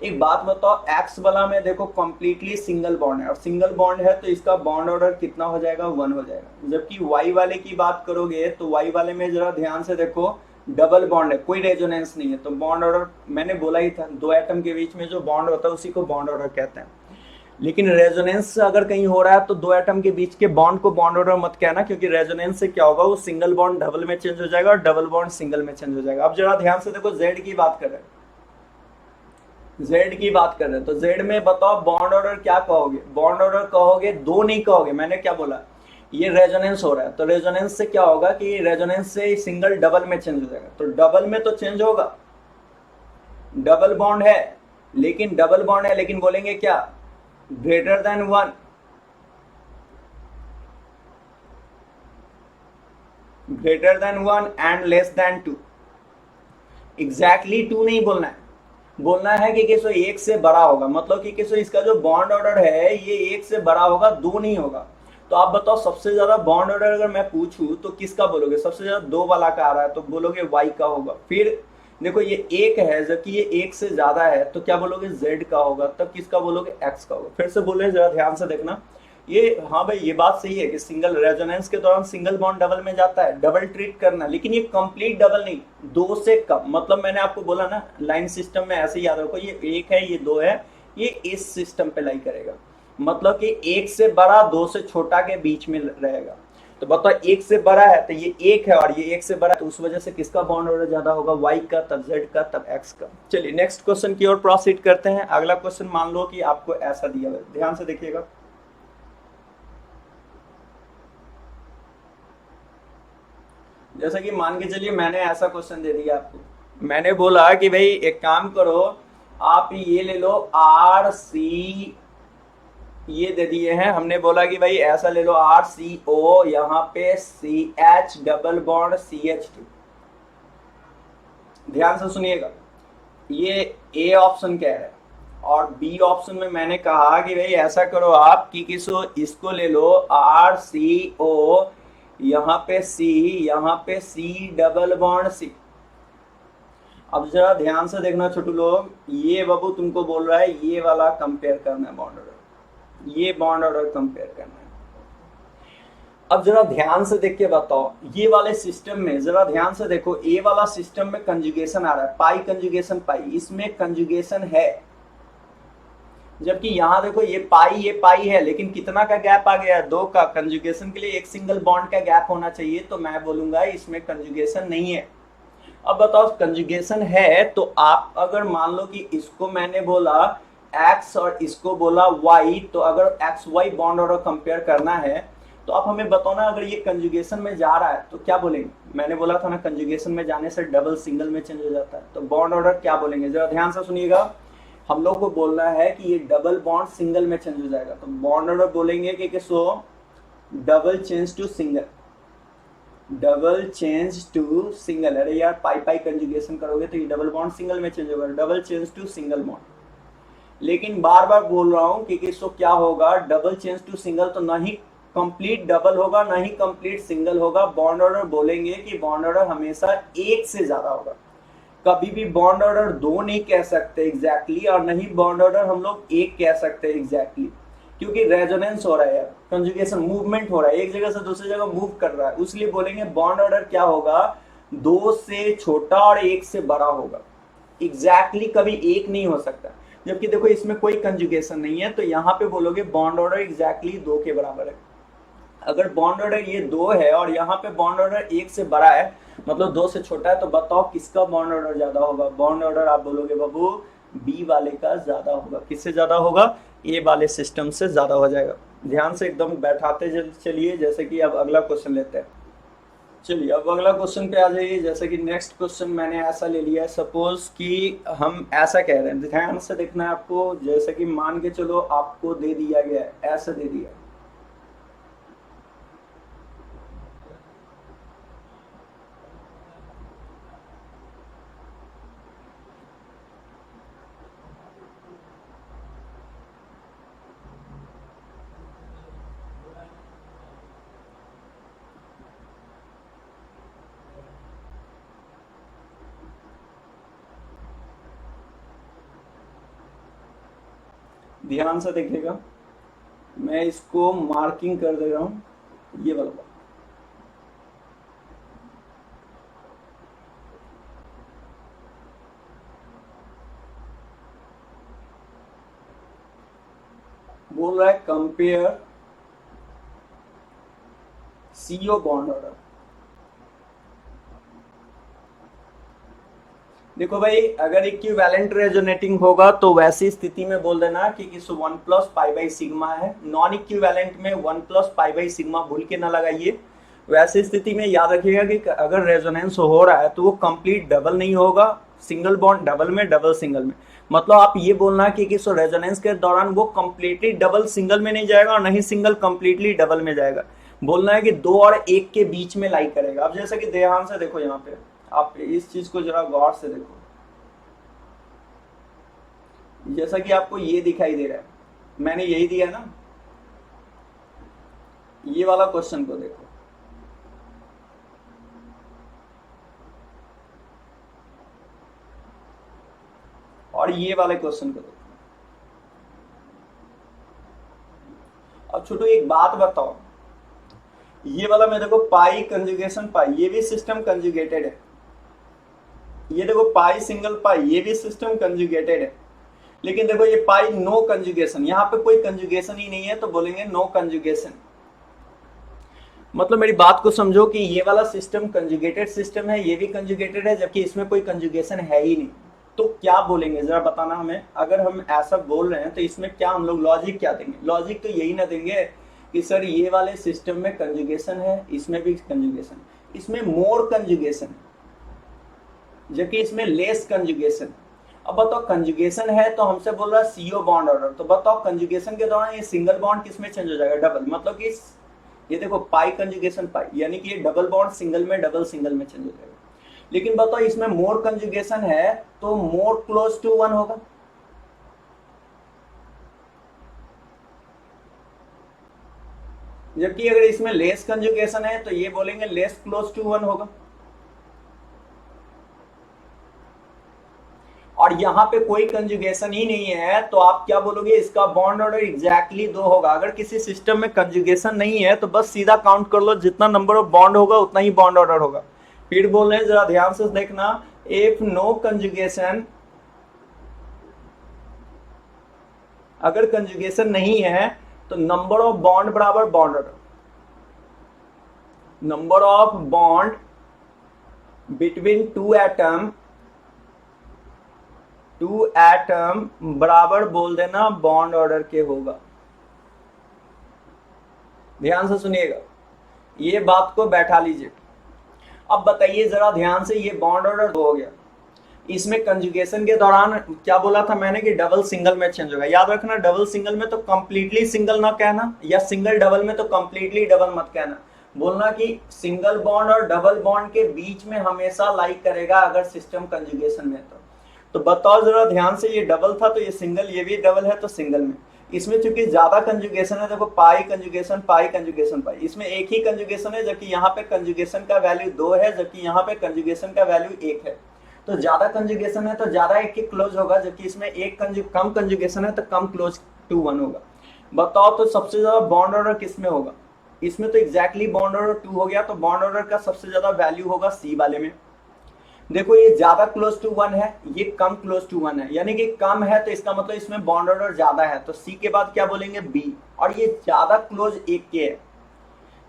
एक बात बताओ, एक्स वाला में देखो कंप्लीटली सिंगल बॉन्ड है, और सिंगल बॉन्ड है तो इसका बॉन्ड ऑर्डर कितना हो जाएगा, 1 हो जाएगा। जबकि वाई वाले की बात करोगे तो वाई वाले में जरा ध्यान से देखो, डबल बॉन्ड है, कोई रेजोनेंस नहीं है, तो बॉन्ड ऑर्डर मैंने बोला ही था, 2 एटम के बीच में जो बॉन्ड होता है उसी को बॉन्ड ऑर्डर कहते हैं। लेकिन रेजोनेंस अगर कहीं हो रहा है तो 2 एटम के बीच के बॉन्ड को बॉन्ड ऑर्डर मत कहना, क्योंकि रेजोनेंस से क्या होगा, वो सिंगल बॉन्ड डबल में चेंज हो जाएगा और डबल बॉन्ड सिंगल में चेंज हो जाएगा। अब जरा ध्यान से देखो, जेड की बात कर रहे हैं, जेड की बात कर रहे हैं, तो जेड में बताओ बॉन्ड ऑर्डर क्या कहोगे, बॉन्ड ऑर्डर कहोगे, 2 नहीं कहोगे। मैंने क्या बोला, ये रेजोनेंस हो रहा है, तो रेजोनेंस से क्या होगा कि रेजोनेंस से सिंगल डबल में चेंज हो जाएगा। तो डबल में तो चेंज होगा, डबल बॉन्ड है, लेकिन डबल बॉन्ड है लेकिन बोलेंगे क्या, greater than 1, greater than 1 and less than 2। Exactly 2 नहीं बोलना है, बोलना है कि किसो एक से बड़ा होगा, मतलब कि किसो इसका जो बॉन्ड ऑर्डर है ये एक से बड़ा होगा, दो नहीं होगा। तो आप बताओ सबसे ज्यादा बॉन्ड ऑर्डर अगर मैं पूछूं तो किसका बोलोगे, सबसे ज्यादा दो वाला का आ रहा है तो बोलोगे वाई का होगा। फिर देखो ये एक है, जबकि ये एक से ज्यादा है तो क्या बोलोगे जेड का होगा, तब किसका बोलोगे एक्स का होगा। फिर से बोले जरा ध्यान से देखना ये, हाँ भाई ये बात सही है कि सिंगल रेजोनेंस के दौरान सिंगल बॉन्ड डबल में जाता है, डबल ट्रीट करना, लेकिन ये कंप्लीट डबल नहीं, दो से कम। मतलब मैंने आपको बोला ना लाइन सिस्टम में ऐसे याद रखो, ये एक है ये दो है, ये इस सिस्टम पे लाई करेगा, मतलब कि एक से बड़ा दो से छोटा के बीच में रहेगा। तो बताओ एक से बड़ा है तो ये एक है और ये एक से बड़ा है, तो उस वजह से किसका बॉन्ड ऑर्डर ज्यादा होगा, वाई का, तब जेड का, तब एक्स का। चलिए नेक्स्ट क्वेश्चन की ओर प्रोसीड करते हैं। अगला क्वेश्चन मान लो कि आपको ऐसा दिया हुआ है, ध्यान से देखिएगा। जैसा कि मान के चलिए मैंने ऐसा क्वेश्चन दे दिया आपको, मैंने बोला कि भाई एक काम करो, आप ये ले लो आर सी, ये दे दिए हैं, हमने बोला कि भाई ऐसा ले लो आर सी ओ, यहाँ पे C H double bond C H two. ध्यान से सुनिएगा, ये ए ऑप्शन कह रहा है और बी ऑप्शन में मैंने कहा कि भाई ऐसा करो आप कि किसो इसको ले लो आर सी ओ, यहाँ पे सी, यहाँ पे सी डबल बॉन्ड सी। अब जरा ध्यान से देखना छोटू लोग, ये बाबू तुमको बोल रहा है ये वाला कंपेयर करना है बॉन्ड ऑर्डर, ये बॉन्ड ऑर्डर कंपेयर करना है। अब जरा ध्यान से देख के बताओ, ये वाले सिस्टम में जरा ध्यान से देखो, ए वाला सिस्टम में कंजुगेशन आ रहा है, पाई कंजुगेशन पाई, इसमें कंजुगेशन है, जबकि यहां देखो ये पाई है, लेकिन कितना का गैप आ गया, दो का। कंजुगेशन के लिए एक सिंगल बॉन्ड का गैप होना चाहिए, तो मैं बोलूंगा इसमें कंजुगेशन नहीं है। अब बताओ कंजुगेशन है तो आप अगर मान लो कि इसको मैंने बोला x और इसको बोला y, तो अगर X Y bond order compare करना है तो आप हमें बताओ ना, अगर ये कंजुगेशन में जा रहा है तो क्या बोलेंगे। मैंने बोला था ना कंजुगेशन में जाने से डबल सिंगल में चेंज हो जाता है, तो बॉन्ड ऑर्डर क्या बोलेंगे, जरा ध्यान से सुनिएगा। हम लोग को बोलना है कि ये डबल बॉन्ड सिंगल में चेंज हो जाएगा, तो बॉन्ड ऑर्डर बोलेंगे कि किसो double change to single, double change to single. अरे यार पाई पाई कंजुगेशन करोगे तो ये डबल बॉन्ड सिंगल में चेंज होगा, double change to single bond. लेकिन बार बार बोल रहा हूं कि किसको क्या होगा, डबल चेंज टू सिंगल तो ना ही कंप्लीट डबल होगा ना ही कंप्लीट सिंगल होगा। बॉन्ड ऑर्डर बोलेंगे कि बॉन्ड ऑर्डर हमेशा एक से ज्यादा होगा, कभी भी बॉन्ड ऑर्डर दो नहीं कह सकते एग्जैक्टली, और नहीं बॉन्ड ऑर्डर हम लोग एक कह सकते एग्जैक्टली, क्योंकि रेजोनेंस हो रहा है, कंजुगेशन मूवमेंट हो रहा है, एक जगह से दूसरी जगह मूव कर रहा है, इसलिए बोलेंगे बॉन्ड ऑर्डर क्या होगा, दो से छोटा और एक से बड़ा होगा। एग्जैक्टली कभी एक नहीं हो सकता, जबकि देखो इसमें कोई कंजुगेशन नहीं है, तो यहाँ पे बोलोगे बॉन्ड ऑर्डर एग्जैक्टली दो के बराबर है। अगर बॉन्ड ऑर्डर ये दो है और यहाँ पे बॉन्ड ऑर्डर एक से बड़ा है, मतलब दो से छोटा है, तो बताओ किसका बॉन्ड ऑर्डर ज्यादा होगा। बॉन्ड ऑर्डर आप बोलोगे बाबू बी वाले का ज्यादा होगा। किससे ज्यादा होगा, ए वाले सिस्टम से ज्यादा हो जाएगा। ध्यान से एकदम बैठाते चलिए। जैसे कि अब अगला क्वेश्चन लेते हैं। चलिए अब अगला क्वेश्चन पे आ जाइए। जैसे कि नेक्स्ट क्वेश्चन मैंने ऐसा ले लिया है, सपोज कि हम ऐसा कह रहे हैं, ध्यान से देखना है आपको। जैसे कि मान के चलो आपको दे दिया गया है, ऐसा दे दिया, ध्यान से देखिएगा, मैं इसको मार्किंग कर दे रहा हूं, ये वाला बोल रहा है कंपेयर सीओ बॉन्ड ऑर्डर। देखो भाई अगर इक्विवेलेंट रेजोनेटिंग होगा तो वैसी स्थिति में बोल देना कि किस one plus pi by sigma है। नॉन इक्विवेलेंट में one plus pi by sigma भूल के ना लगाइए। वैसी स्थिति में याद रखिएगा कि अगर रेजोनेंस हो रहा है तो वो कंप्लीट डबल नहीं होगा, सिंगल बॉन्ड डबल में, डबल सिंगल में। मतलब आप ये बोलना कि किस रेजोनेंस के दौरान वो कंप्लीटली डबल सिंगल में नहीं जाएगा और नहीं सिंगल कंप्लीटली डबल में जाएगा। बोलना है कि दो और एक के बीच में लाई करेगा। अब जैसे कि ध्यान से देखो, यहाँ पे आप इस चीज को जरा गौर से देखो, जैसा कि आपको ये दिखाई दे रहा है, मैंने यही दिया ना, ये वाला क्वेश्चन को देखो, और ये वाले क्वेश्चन को देखो। अब छोटू एक बात बताओ, ये वाला में देखो पाई कंजुगेशन पाई, ये भी सिस्टम कंजुगेटेड है। ये देखो पाई सिंगल पाई, ये भी सिस्टम कंजुगेटेड है। लेकिन देखो ये पाई नो कंजुगेशन, यहाँ पे कोई कंजुगेशन ही नहीं है, तो बोलेंगे नो कंजुगेशन। मतलब मेरी बात को समझो कि ये वाला सिस्टम कंजुगेटेड सिस्टम है, ये भी कंजुगेटेड है, जबकि इसमें कोई कंजुगेशन है ही नहीं। तो क्या बोलेंगे जरा बताना हमें। अगर हम ऐसा बोल रहे हैं तो इसमें क्या हम लोग लॉजिक क्या देंगे? लॉजिक तो यही ना देंगे कि सर ये वाले सिस्टम में कंजुगेशन है, इसमें भी कंजुगेशन, इसमें मोर कंजुगेशन है, जबकि इसमें लेस कंजुगेशन। अब बताओ कंजुगेशन है तो हमसे बोल रहा है सीओ बॉन्ड ऑर्डर, तो बताओ कंजुगेशन के दौरान ये सिंगल बॉन्ड किसमें चेंज हो जाएगा? डबल। मतलब कि ये देखो पाई कंजुगेशन पाई, यानी कि ये डबल बॉन्ड सिंगल में, डबल सिंगल में चेंज हो जाएगा। लेकिन बताओ इसमें मोर कंजुगेशन है तो मोर क्लोज टू वन होगा। जबकि अगर इसमें लेस कंजुगेशन है तो ये बोलेंगे लेस क्लोज टू वन होगा। और यहां पे कोई कंजुगेशन ही नहीं है तो आप क्या बोलोगे? इसका बॉन्ड ऑर्डर एग्जैक्टली 2 होगा। अगर किसी सिस्टम में कंजुगेशन नहीं है तो बस सीधा काउंट कर लो, जितना नंबर ऑफ बॉन्ड होगा उतना ही बॉन्ड ऑर्डर होगा। फिर बोल रहे हैं, जरा ध्यान से देखना, इफ नो कंजुगेशन, अगर कंजुगेशन नहीं है तो नंबर ऑफ बॉन्ड बराबर bond order, number of bond between two atom बराबर बोल देना बॉन्ड ऑर्डर के होगा। ध्यान से सुनिएगा, ये बात को बैठा लीजिए। अब बताइए जरा ध्यान से, ये बॉन्ड ऑर्डर हो गया, इसमें कंजुगेशन के दौरान क्या बोला था मैंने कि डबल सिंगल में चेंज होगा। याद रखना, डबल सिंगल में तो कंप्लीटली सिंगल ना कहना, या सिंगल डबल में तो कंप्लीटली डबल मत कहना। बोलना कि सिंगल बॉन्ड और डबल बॉन्ड के बीच में हमेशा लाइक करेगा अगर सिस्टम कंजुगेशन में। तो बताओ जरा ध्यान से, ये डबल था तो ये सिंगल, ये भी डबल है तो सिंगल में। इसमें चूंकि ज्यादा कंजुगेशन है, देखो पाई कंजुगेशन पाई कंजुगेशन पाई, इसमें एक ही कंजुगेशन है, जबकि यहाँ पे कंजुगेशन का वैल्यू 2 है, जबकि यहाँ पे कंजुगेशन का वैल्यू 1 है। तो ज्यादा कंजुगेशन है तो ज्यादा एक के क्लोज होगा, जबकि इसमें एक कम कंजुगेशन है तो कम क्लोज टू 1 होगा। बताओ तो सबसे ज्यादा बॉन्ड ऑर्डर किसमें होगा? इसमें तो एग्जैक्टली बॉन्ड ऑर्डर 2 हो गया, तो बॉन्ड ऑर्डर का सबसे ज्यादा वैल्यू होगा सी वाले में। देखो ये ज्यादा क्लोज टू 1 है, ये कम क्लोज टू 1 है, यानी कि कम है तो इसका मतलब इसमें बॉन्ड ऑर्डर ज्यादा है, तो सी के बाद क्या बोलेंगे? बी। और ये ज्यादा क्लोज 1 के है,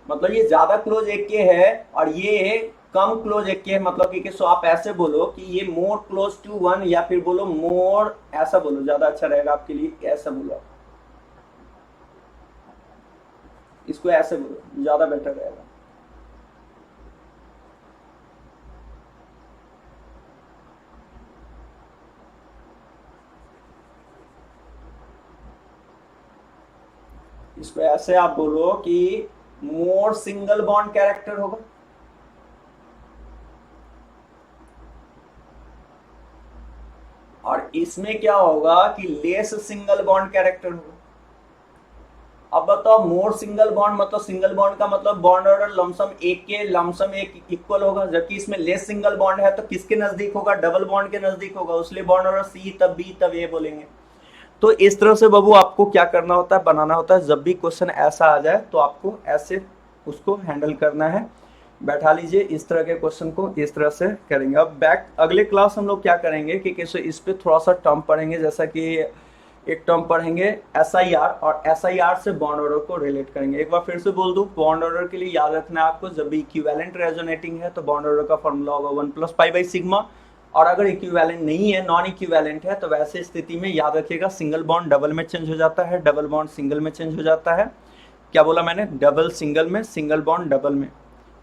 मतलब ये ज्यादा क्लोज 1 के है और ये कम क्लोज 1 के है, मतलब कि सो आप ऐसे बोलो कि ये मोर क्लोज टू 1, या फिर बोलो मोर, ऐसा बोलो ज्यादा अच्छा रहेगा आपके लिए। ऐसा बोलो, इसको ऐसे बोलो ज्यादा बेटर रहेगा। इसको ऐसे आप बोलो कि मोर सिंगल बॉन्ड कैरेक्टर होगा, और इसमें क्या होगा कि लेस सिंगल बॉन्ड कैरेक्टर होगा। अब बताओ, मोर सिंगल बॉन्ड मतलब सिंगल बॉन्ड का मतलब बॉन्ड ऑर्डर लमसम 1 के लमसम 1 इक्वल होगा, जबकि इसमें लेस सिंगल बॉन्ड है तो किसके नजदीक होगा? डबल बॉन्ड के नजदीक होगा, इसलिए बॉन्ड ऑर्डर सी तब बी तब ए बोलेंगे। तो इस तरह से बाबू आपको क्या करना होता है, बनाना होता है। जब भी क्वेश्चन ऐसा आ जाए तो आपको ऐसे उसको हैंडल करना है। बैठा लीजिए, इस तरह के क्वेश्चन को इस तरह से करेंगे। अब अगले क्लास हम लोग क्या करेंगे कि कैसे इस पे थोड़ा सा टर्म पढ़ेंगे, जैसा कि एक टर्म पढ़ेंगे SIR, और SIR से बॉन्ड ऑर्डर को रिलेट करेंगे। एक बार फिर से बोल दूं, बॉन्ड ऑर्डर के लिए याद रखना है आपको, जब भी इक्विवेलेंट रेजोनेटिंग है तो बॉन्ड ऑर्डर का फॉर्मूला होगा 1 + π/σ, और अगर इक्विवेलेंट नहीं है, नॉन इक्विवेलेंट है, तो वैसे स्थिति में याद रखिएगा सिंगल बॉन्ड डबल में चेंज हो जाता है, डबल बॉन्ड सिंगल में चेंज हो जाता है। क्या बोला मैंने? डबल सिंगल में, सिंगल बॉन्ड डबल में।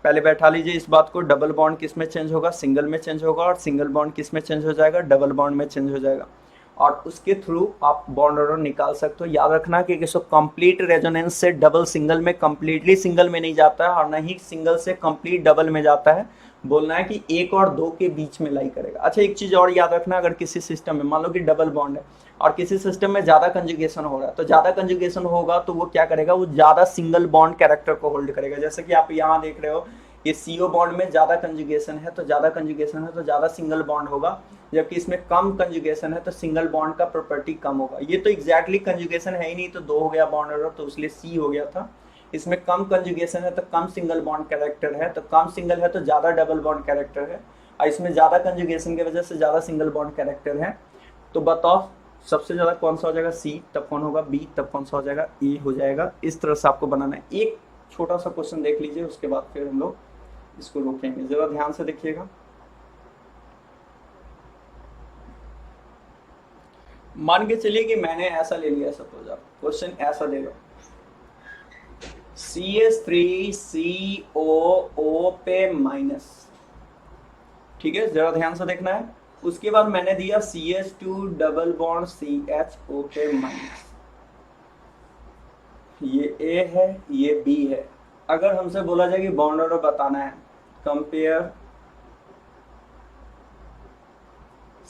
पहले बैठा लीजिए इस बात को, डबल बॉन्ड किस में चेंज होगा? सिंगल में चेंज होगा, और सिंगल बॉन्ड किस में चेंज हो जाएगा? डबल बॉन्ड में चेंज हो जाएगा, और उसके थ्रू आप बॉन्ड ऑर्डर निकाल सकते हो। याद रखना कि कंप्लीट रेजोनेंस से डबल सिंगल में कंप्लीटली सिंगल में नहीं जाता है, और न ही सिंगल से कंप्लीट डबल में जाता है। बोलना है कि 1 और 2 के बीच में लाई करेगा। अच्छा, एक चीज और याद रखना, अगर किसी सिस्टम में मान लो कि डबल बॉन्ड है और किसी सिस्टम में ज्यादा कंजुगेशन हो रहा है, तो ज्यादा कंजुगेशन होगा तो वो क्या करेगा, वो ज्यादा सिंगल बॉन्ड कैरेक्टर को होल्ड करेगा। जैसे कि आप यहाँ देख रहे हो, ये CO बॉन्ड में ज्यादा कंजुगेशन है, तो ज्यादा सिंगल बॉन्ड होगा, जबकि इसमें कम कंजुगेशन है तो सिंगल बॉन्ड का प्रॉपर्टी कम होगा। ये तो एग्जैक्टली कंजुगेशन है ही नहीं, तो 2 हो गया बॉन्ड ऑर्डर, तो इसलिए C हो गया था। इसमें कम कंजुगेशन है तो कम सिंगल बॉन्ड कैरेक्टर है, तो कम सिंगल है तो ज्यादा डबल बॉन्ड कैरेक्टर है, और इसमें ज्यादा कंजुगेशन की वजह से ज्यादा सिंगल बॉन्ड कैरेक्टर है। तो बताओ सबसे ज्यादा कौन सा हो जाएगा, C, तब कौन होगा B, तब कौन सा हो जाएगा E हो जाएगा। इस तरह से आपको बनाना है। एक छोटा सा क्वेश्चन देख लीजिए, उसके बाद फिर हम लोग इसको रोकेंगे। जरा ध्यान से देखिएगा। मान के चलिए कि मैंने ऐसा ले लिया, सपोज आप क्वेश्चन ऐसा देगा, CH3CO पे माइनस, ठीक है, जरा ध्यान से देखना है। उसके बाद मैंने दिया CH2 डबल बॉन्ड CHO पे माइनस। ये A है, ये B है। अगर हमसे बोला जाए कि बॉन्ड ऑर्डर बताना है, कंपेयर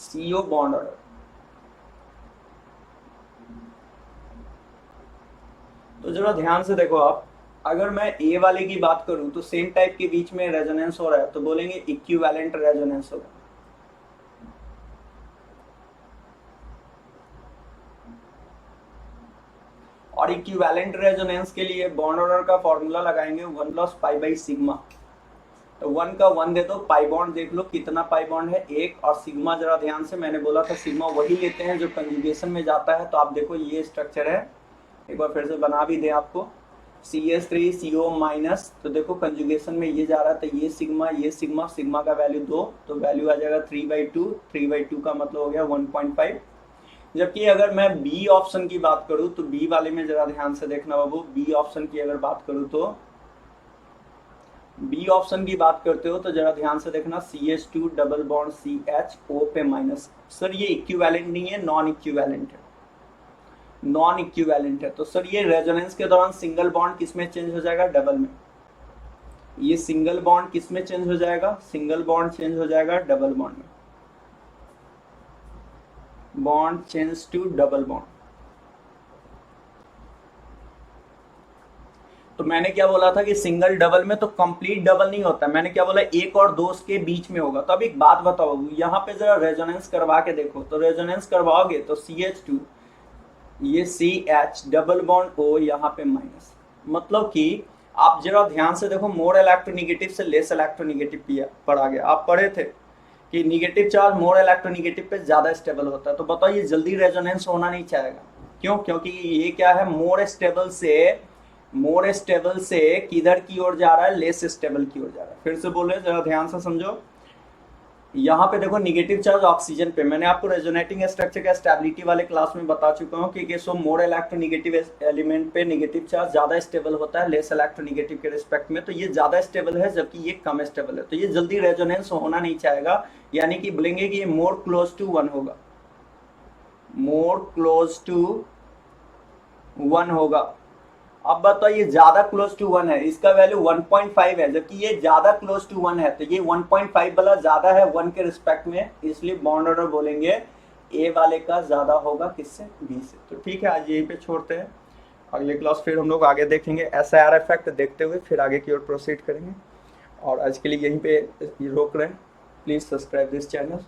CO बॉन्ड ऑर्डर, तो जरा ध्यान से देखो आप। अगर मैं A वाले की बात करूं तो सेम टाइप के बीच में रेजोनेंस हो रहा है, तो बोलेंगे इक्विवेलेंट रेजोनेंस होगा। और इक्विवेलेंट रेजोनेंस के लिए बॉन्ड ऑर्डर का फॉर्मूला लगाएंगे 1 + π/σ। तो 1 का 1 दे दो, पाई बॉन्ड देख लो कितना पाई बॉन्ड है, 1, और सिग्मा जरा ध्यान से, मैंने बोला था सिग्मा वही लेते हैं जो कंजुगेशन में जाता है। तो आप देखो ये स्ट्रक्चर है, एक बार फिर से बना भी दें आपको, CH3CO माइनस, तो देखो कंजुगेशन में ये जा रहा है, तो ये सिग्मा, सिग्मा का वैल्यू 2, तो वैल्यू आ जाएगा 3/2, 3/2 का मतलब हो गया 1.5। जबकि अगर मैं B ऑप्शन की बात करूं तो B वाले में जरा ध्यान से देखना बाबू, B ऑप्शन की अगर बात करूं तो B ऑप्शन की बात करते हो तो जरा ध्यान से देखना, CH2 डबल बॉन्ड CHO पे माइनस। सर ये इक्विवेलेंट नहीं है, नॉन इक्विवेलेंट है, नॉन इक्विवेलेंट है। तो सर ये रेजोनेंस के दौरान सिंगल बॉन्ड किस में चेंज हो जाएगा, डबल में। ये सिंगल बॉन्ड किस में चेंज हो जाएगा, सिंगल बॉन्ड चेंज हो जाएगा डबल बॉन्ड में, bond change to double bond. तो मैंने क्या बोला था कि सिंगल डबल में तो कंप्लीट डबल नहीं होता, मैंने क्या बोला 1 और 2 के बीच में होगा। तो अब एक बात बताओ, यहाँ पे जरा रेजोनेंस करवा के देखो, तो रेजोनेंस करवाओगे तो CH2, ये CH डबल बॉन्ड O, यहाँ पे माइनस, मतलब कि आप जरा ध्यान से देखो, मोर इलेक्ट्रोनेगेटिव से लेस इलेक्ट्रोनेगेटिव पढ़ा गया, आप पढ़े थे कि निगेटिव चार्ज मोर इलेक्ट्रोनेगेटिव पे ज्यादा स्टेबल होता है। तो बताओ ये जल्दी रेजोनेंस होना नहीं चाहेगा, क्यों? क्योंकि ये क्या है, मोर स्टेबल से किधर की ओर जा रहा है, लेस स्टेबल की ओर जा रहा है। फिर से बोले, जरा ध्यान से समझो। यहाँ पे देखो निगेटिव चार्ज ऑक्सीजन पे, मैंने आपको रेजोनेटिंग स्ट्रक्चर का स्टेबिलिटी वाले क्लास में बता चुका हूँ कि सो मोर इलेक्ट्रोनेगेटिव एलिमेंट पे निगेटिव चार्ज ज्यादा स्टेबल होता है लेस इलेक्ट्रोनेगेटिव के रिस्पेक्ट में। तो ये ज्यादा स्टेबल है जबकि ये कम स्टेबल है, तो ये जल्दी रेजोनेंस होना नहीं चाहेगा, यानी कि बोलेंगे कि ये मोर क्लोज टू 1 होगा, मोर क्लोज टू 1 होगा। अब बताओ ये ज्यादा क्लोज टू 1 है, इसका वैल्यू 1.5 है, जबकि ये ज्यादा क्लोज टू 1 है, तो ये 1.5 वाला ज्यादा है 1 के रिस्पेक्ट में, इसलिए बॉन्ड ऑर्डर बोलेंगे A वाले का ज्यादा होगा किससे, B से। तो ठीक है, आज यहीं पे छोड़ते हैं, अगले क्लास फिर हम लोग आगे देखेंगे SIR इफेक्ट देखते हुए, फिर आगे की ओर प्रोसीड करेंगे। और आज के लिए यहीं पे रोक रहे हैं। Please subscribe this channel.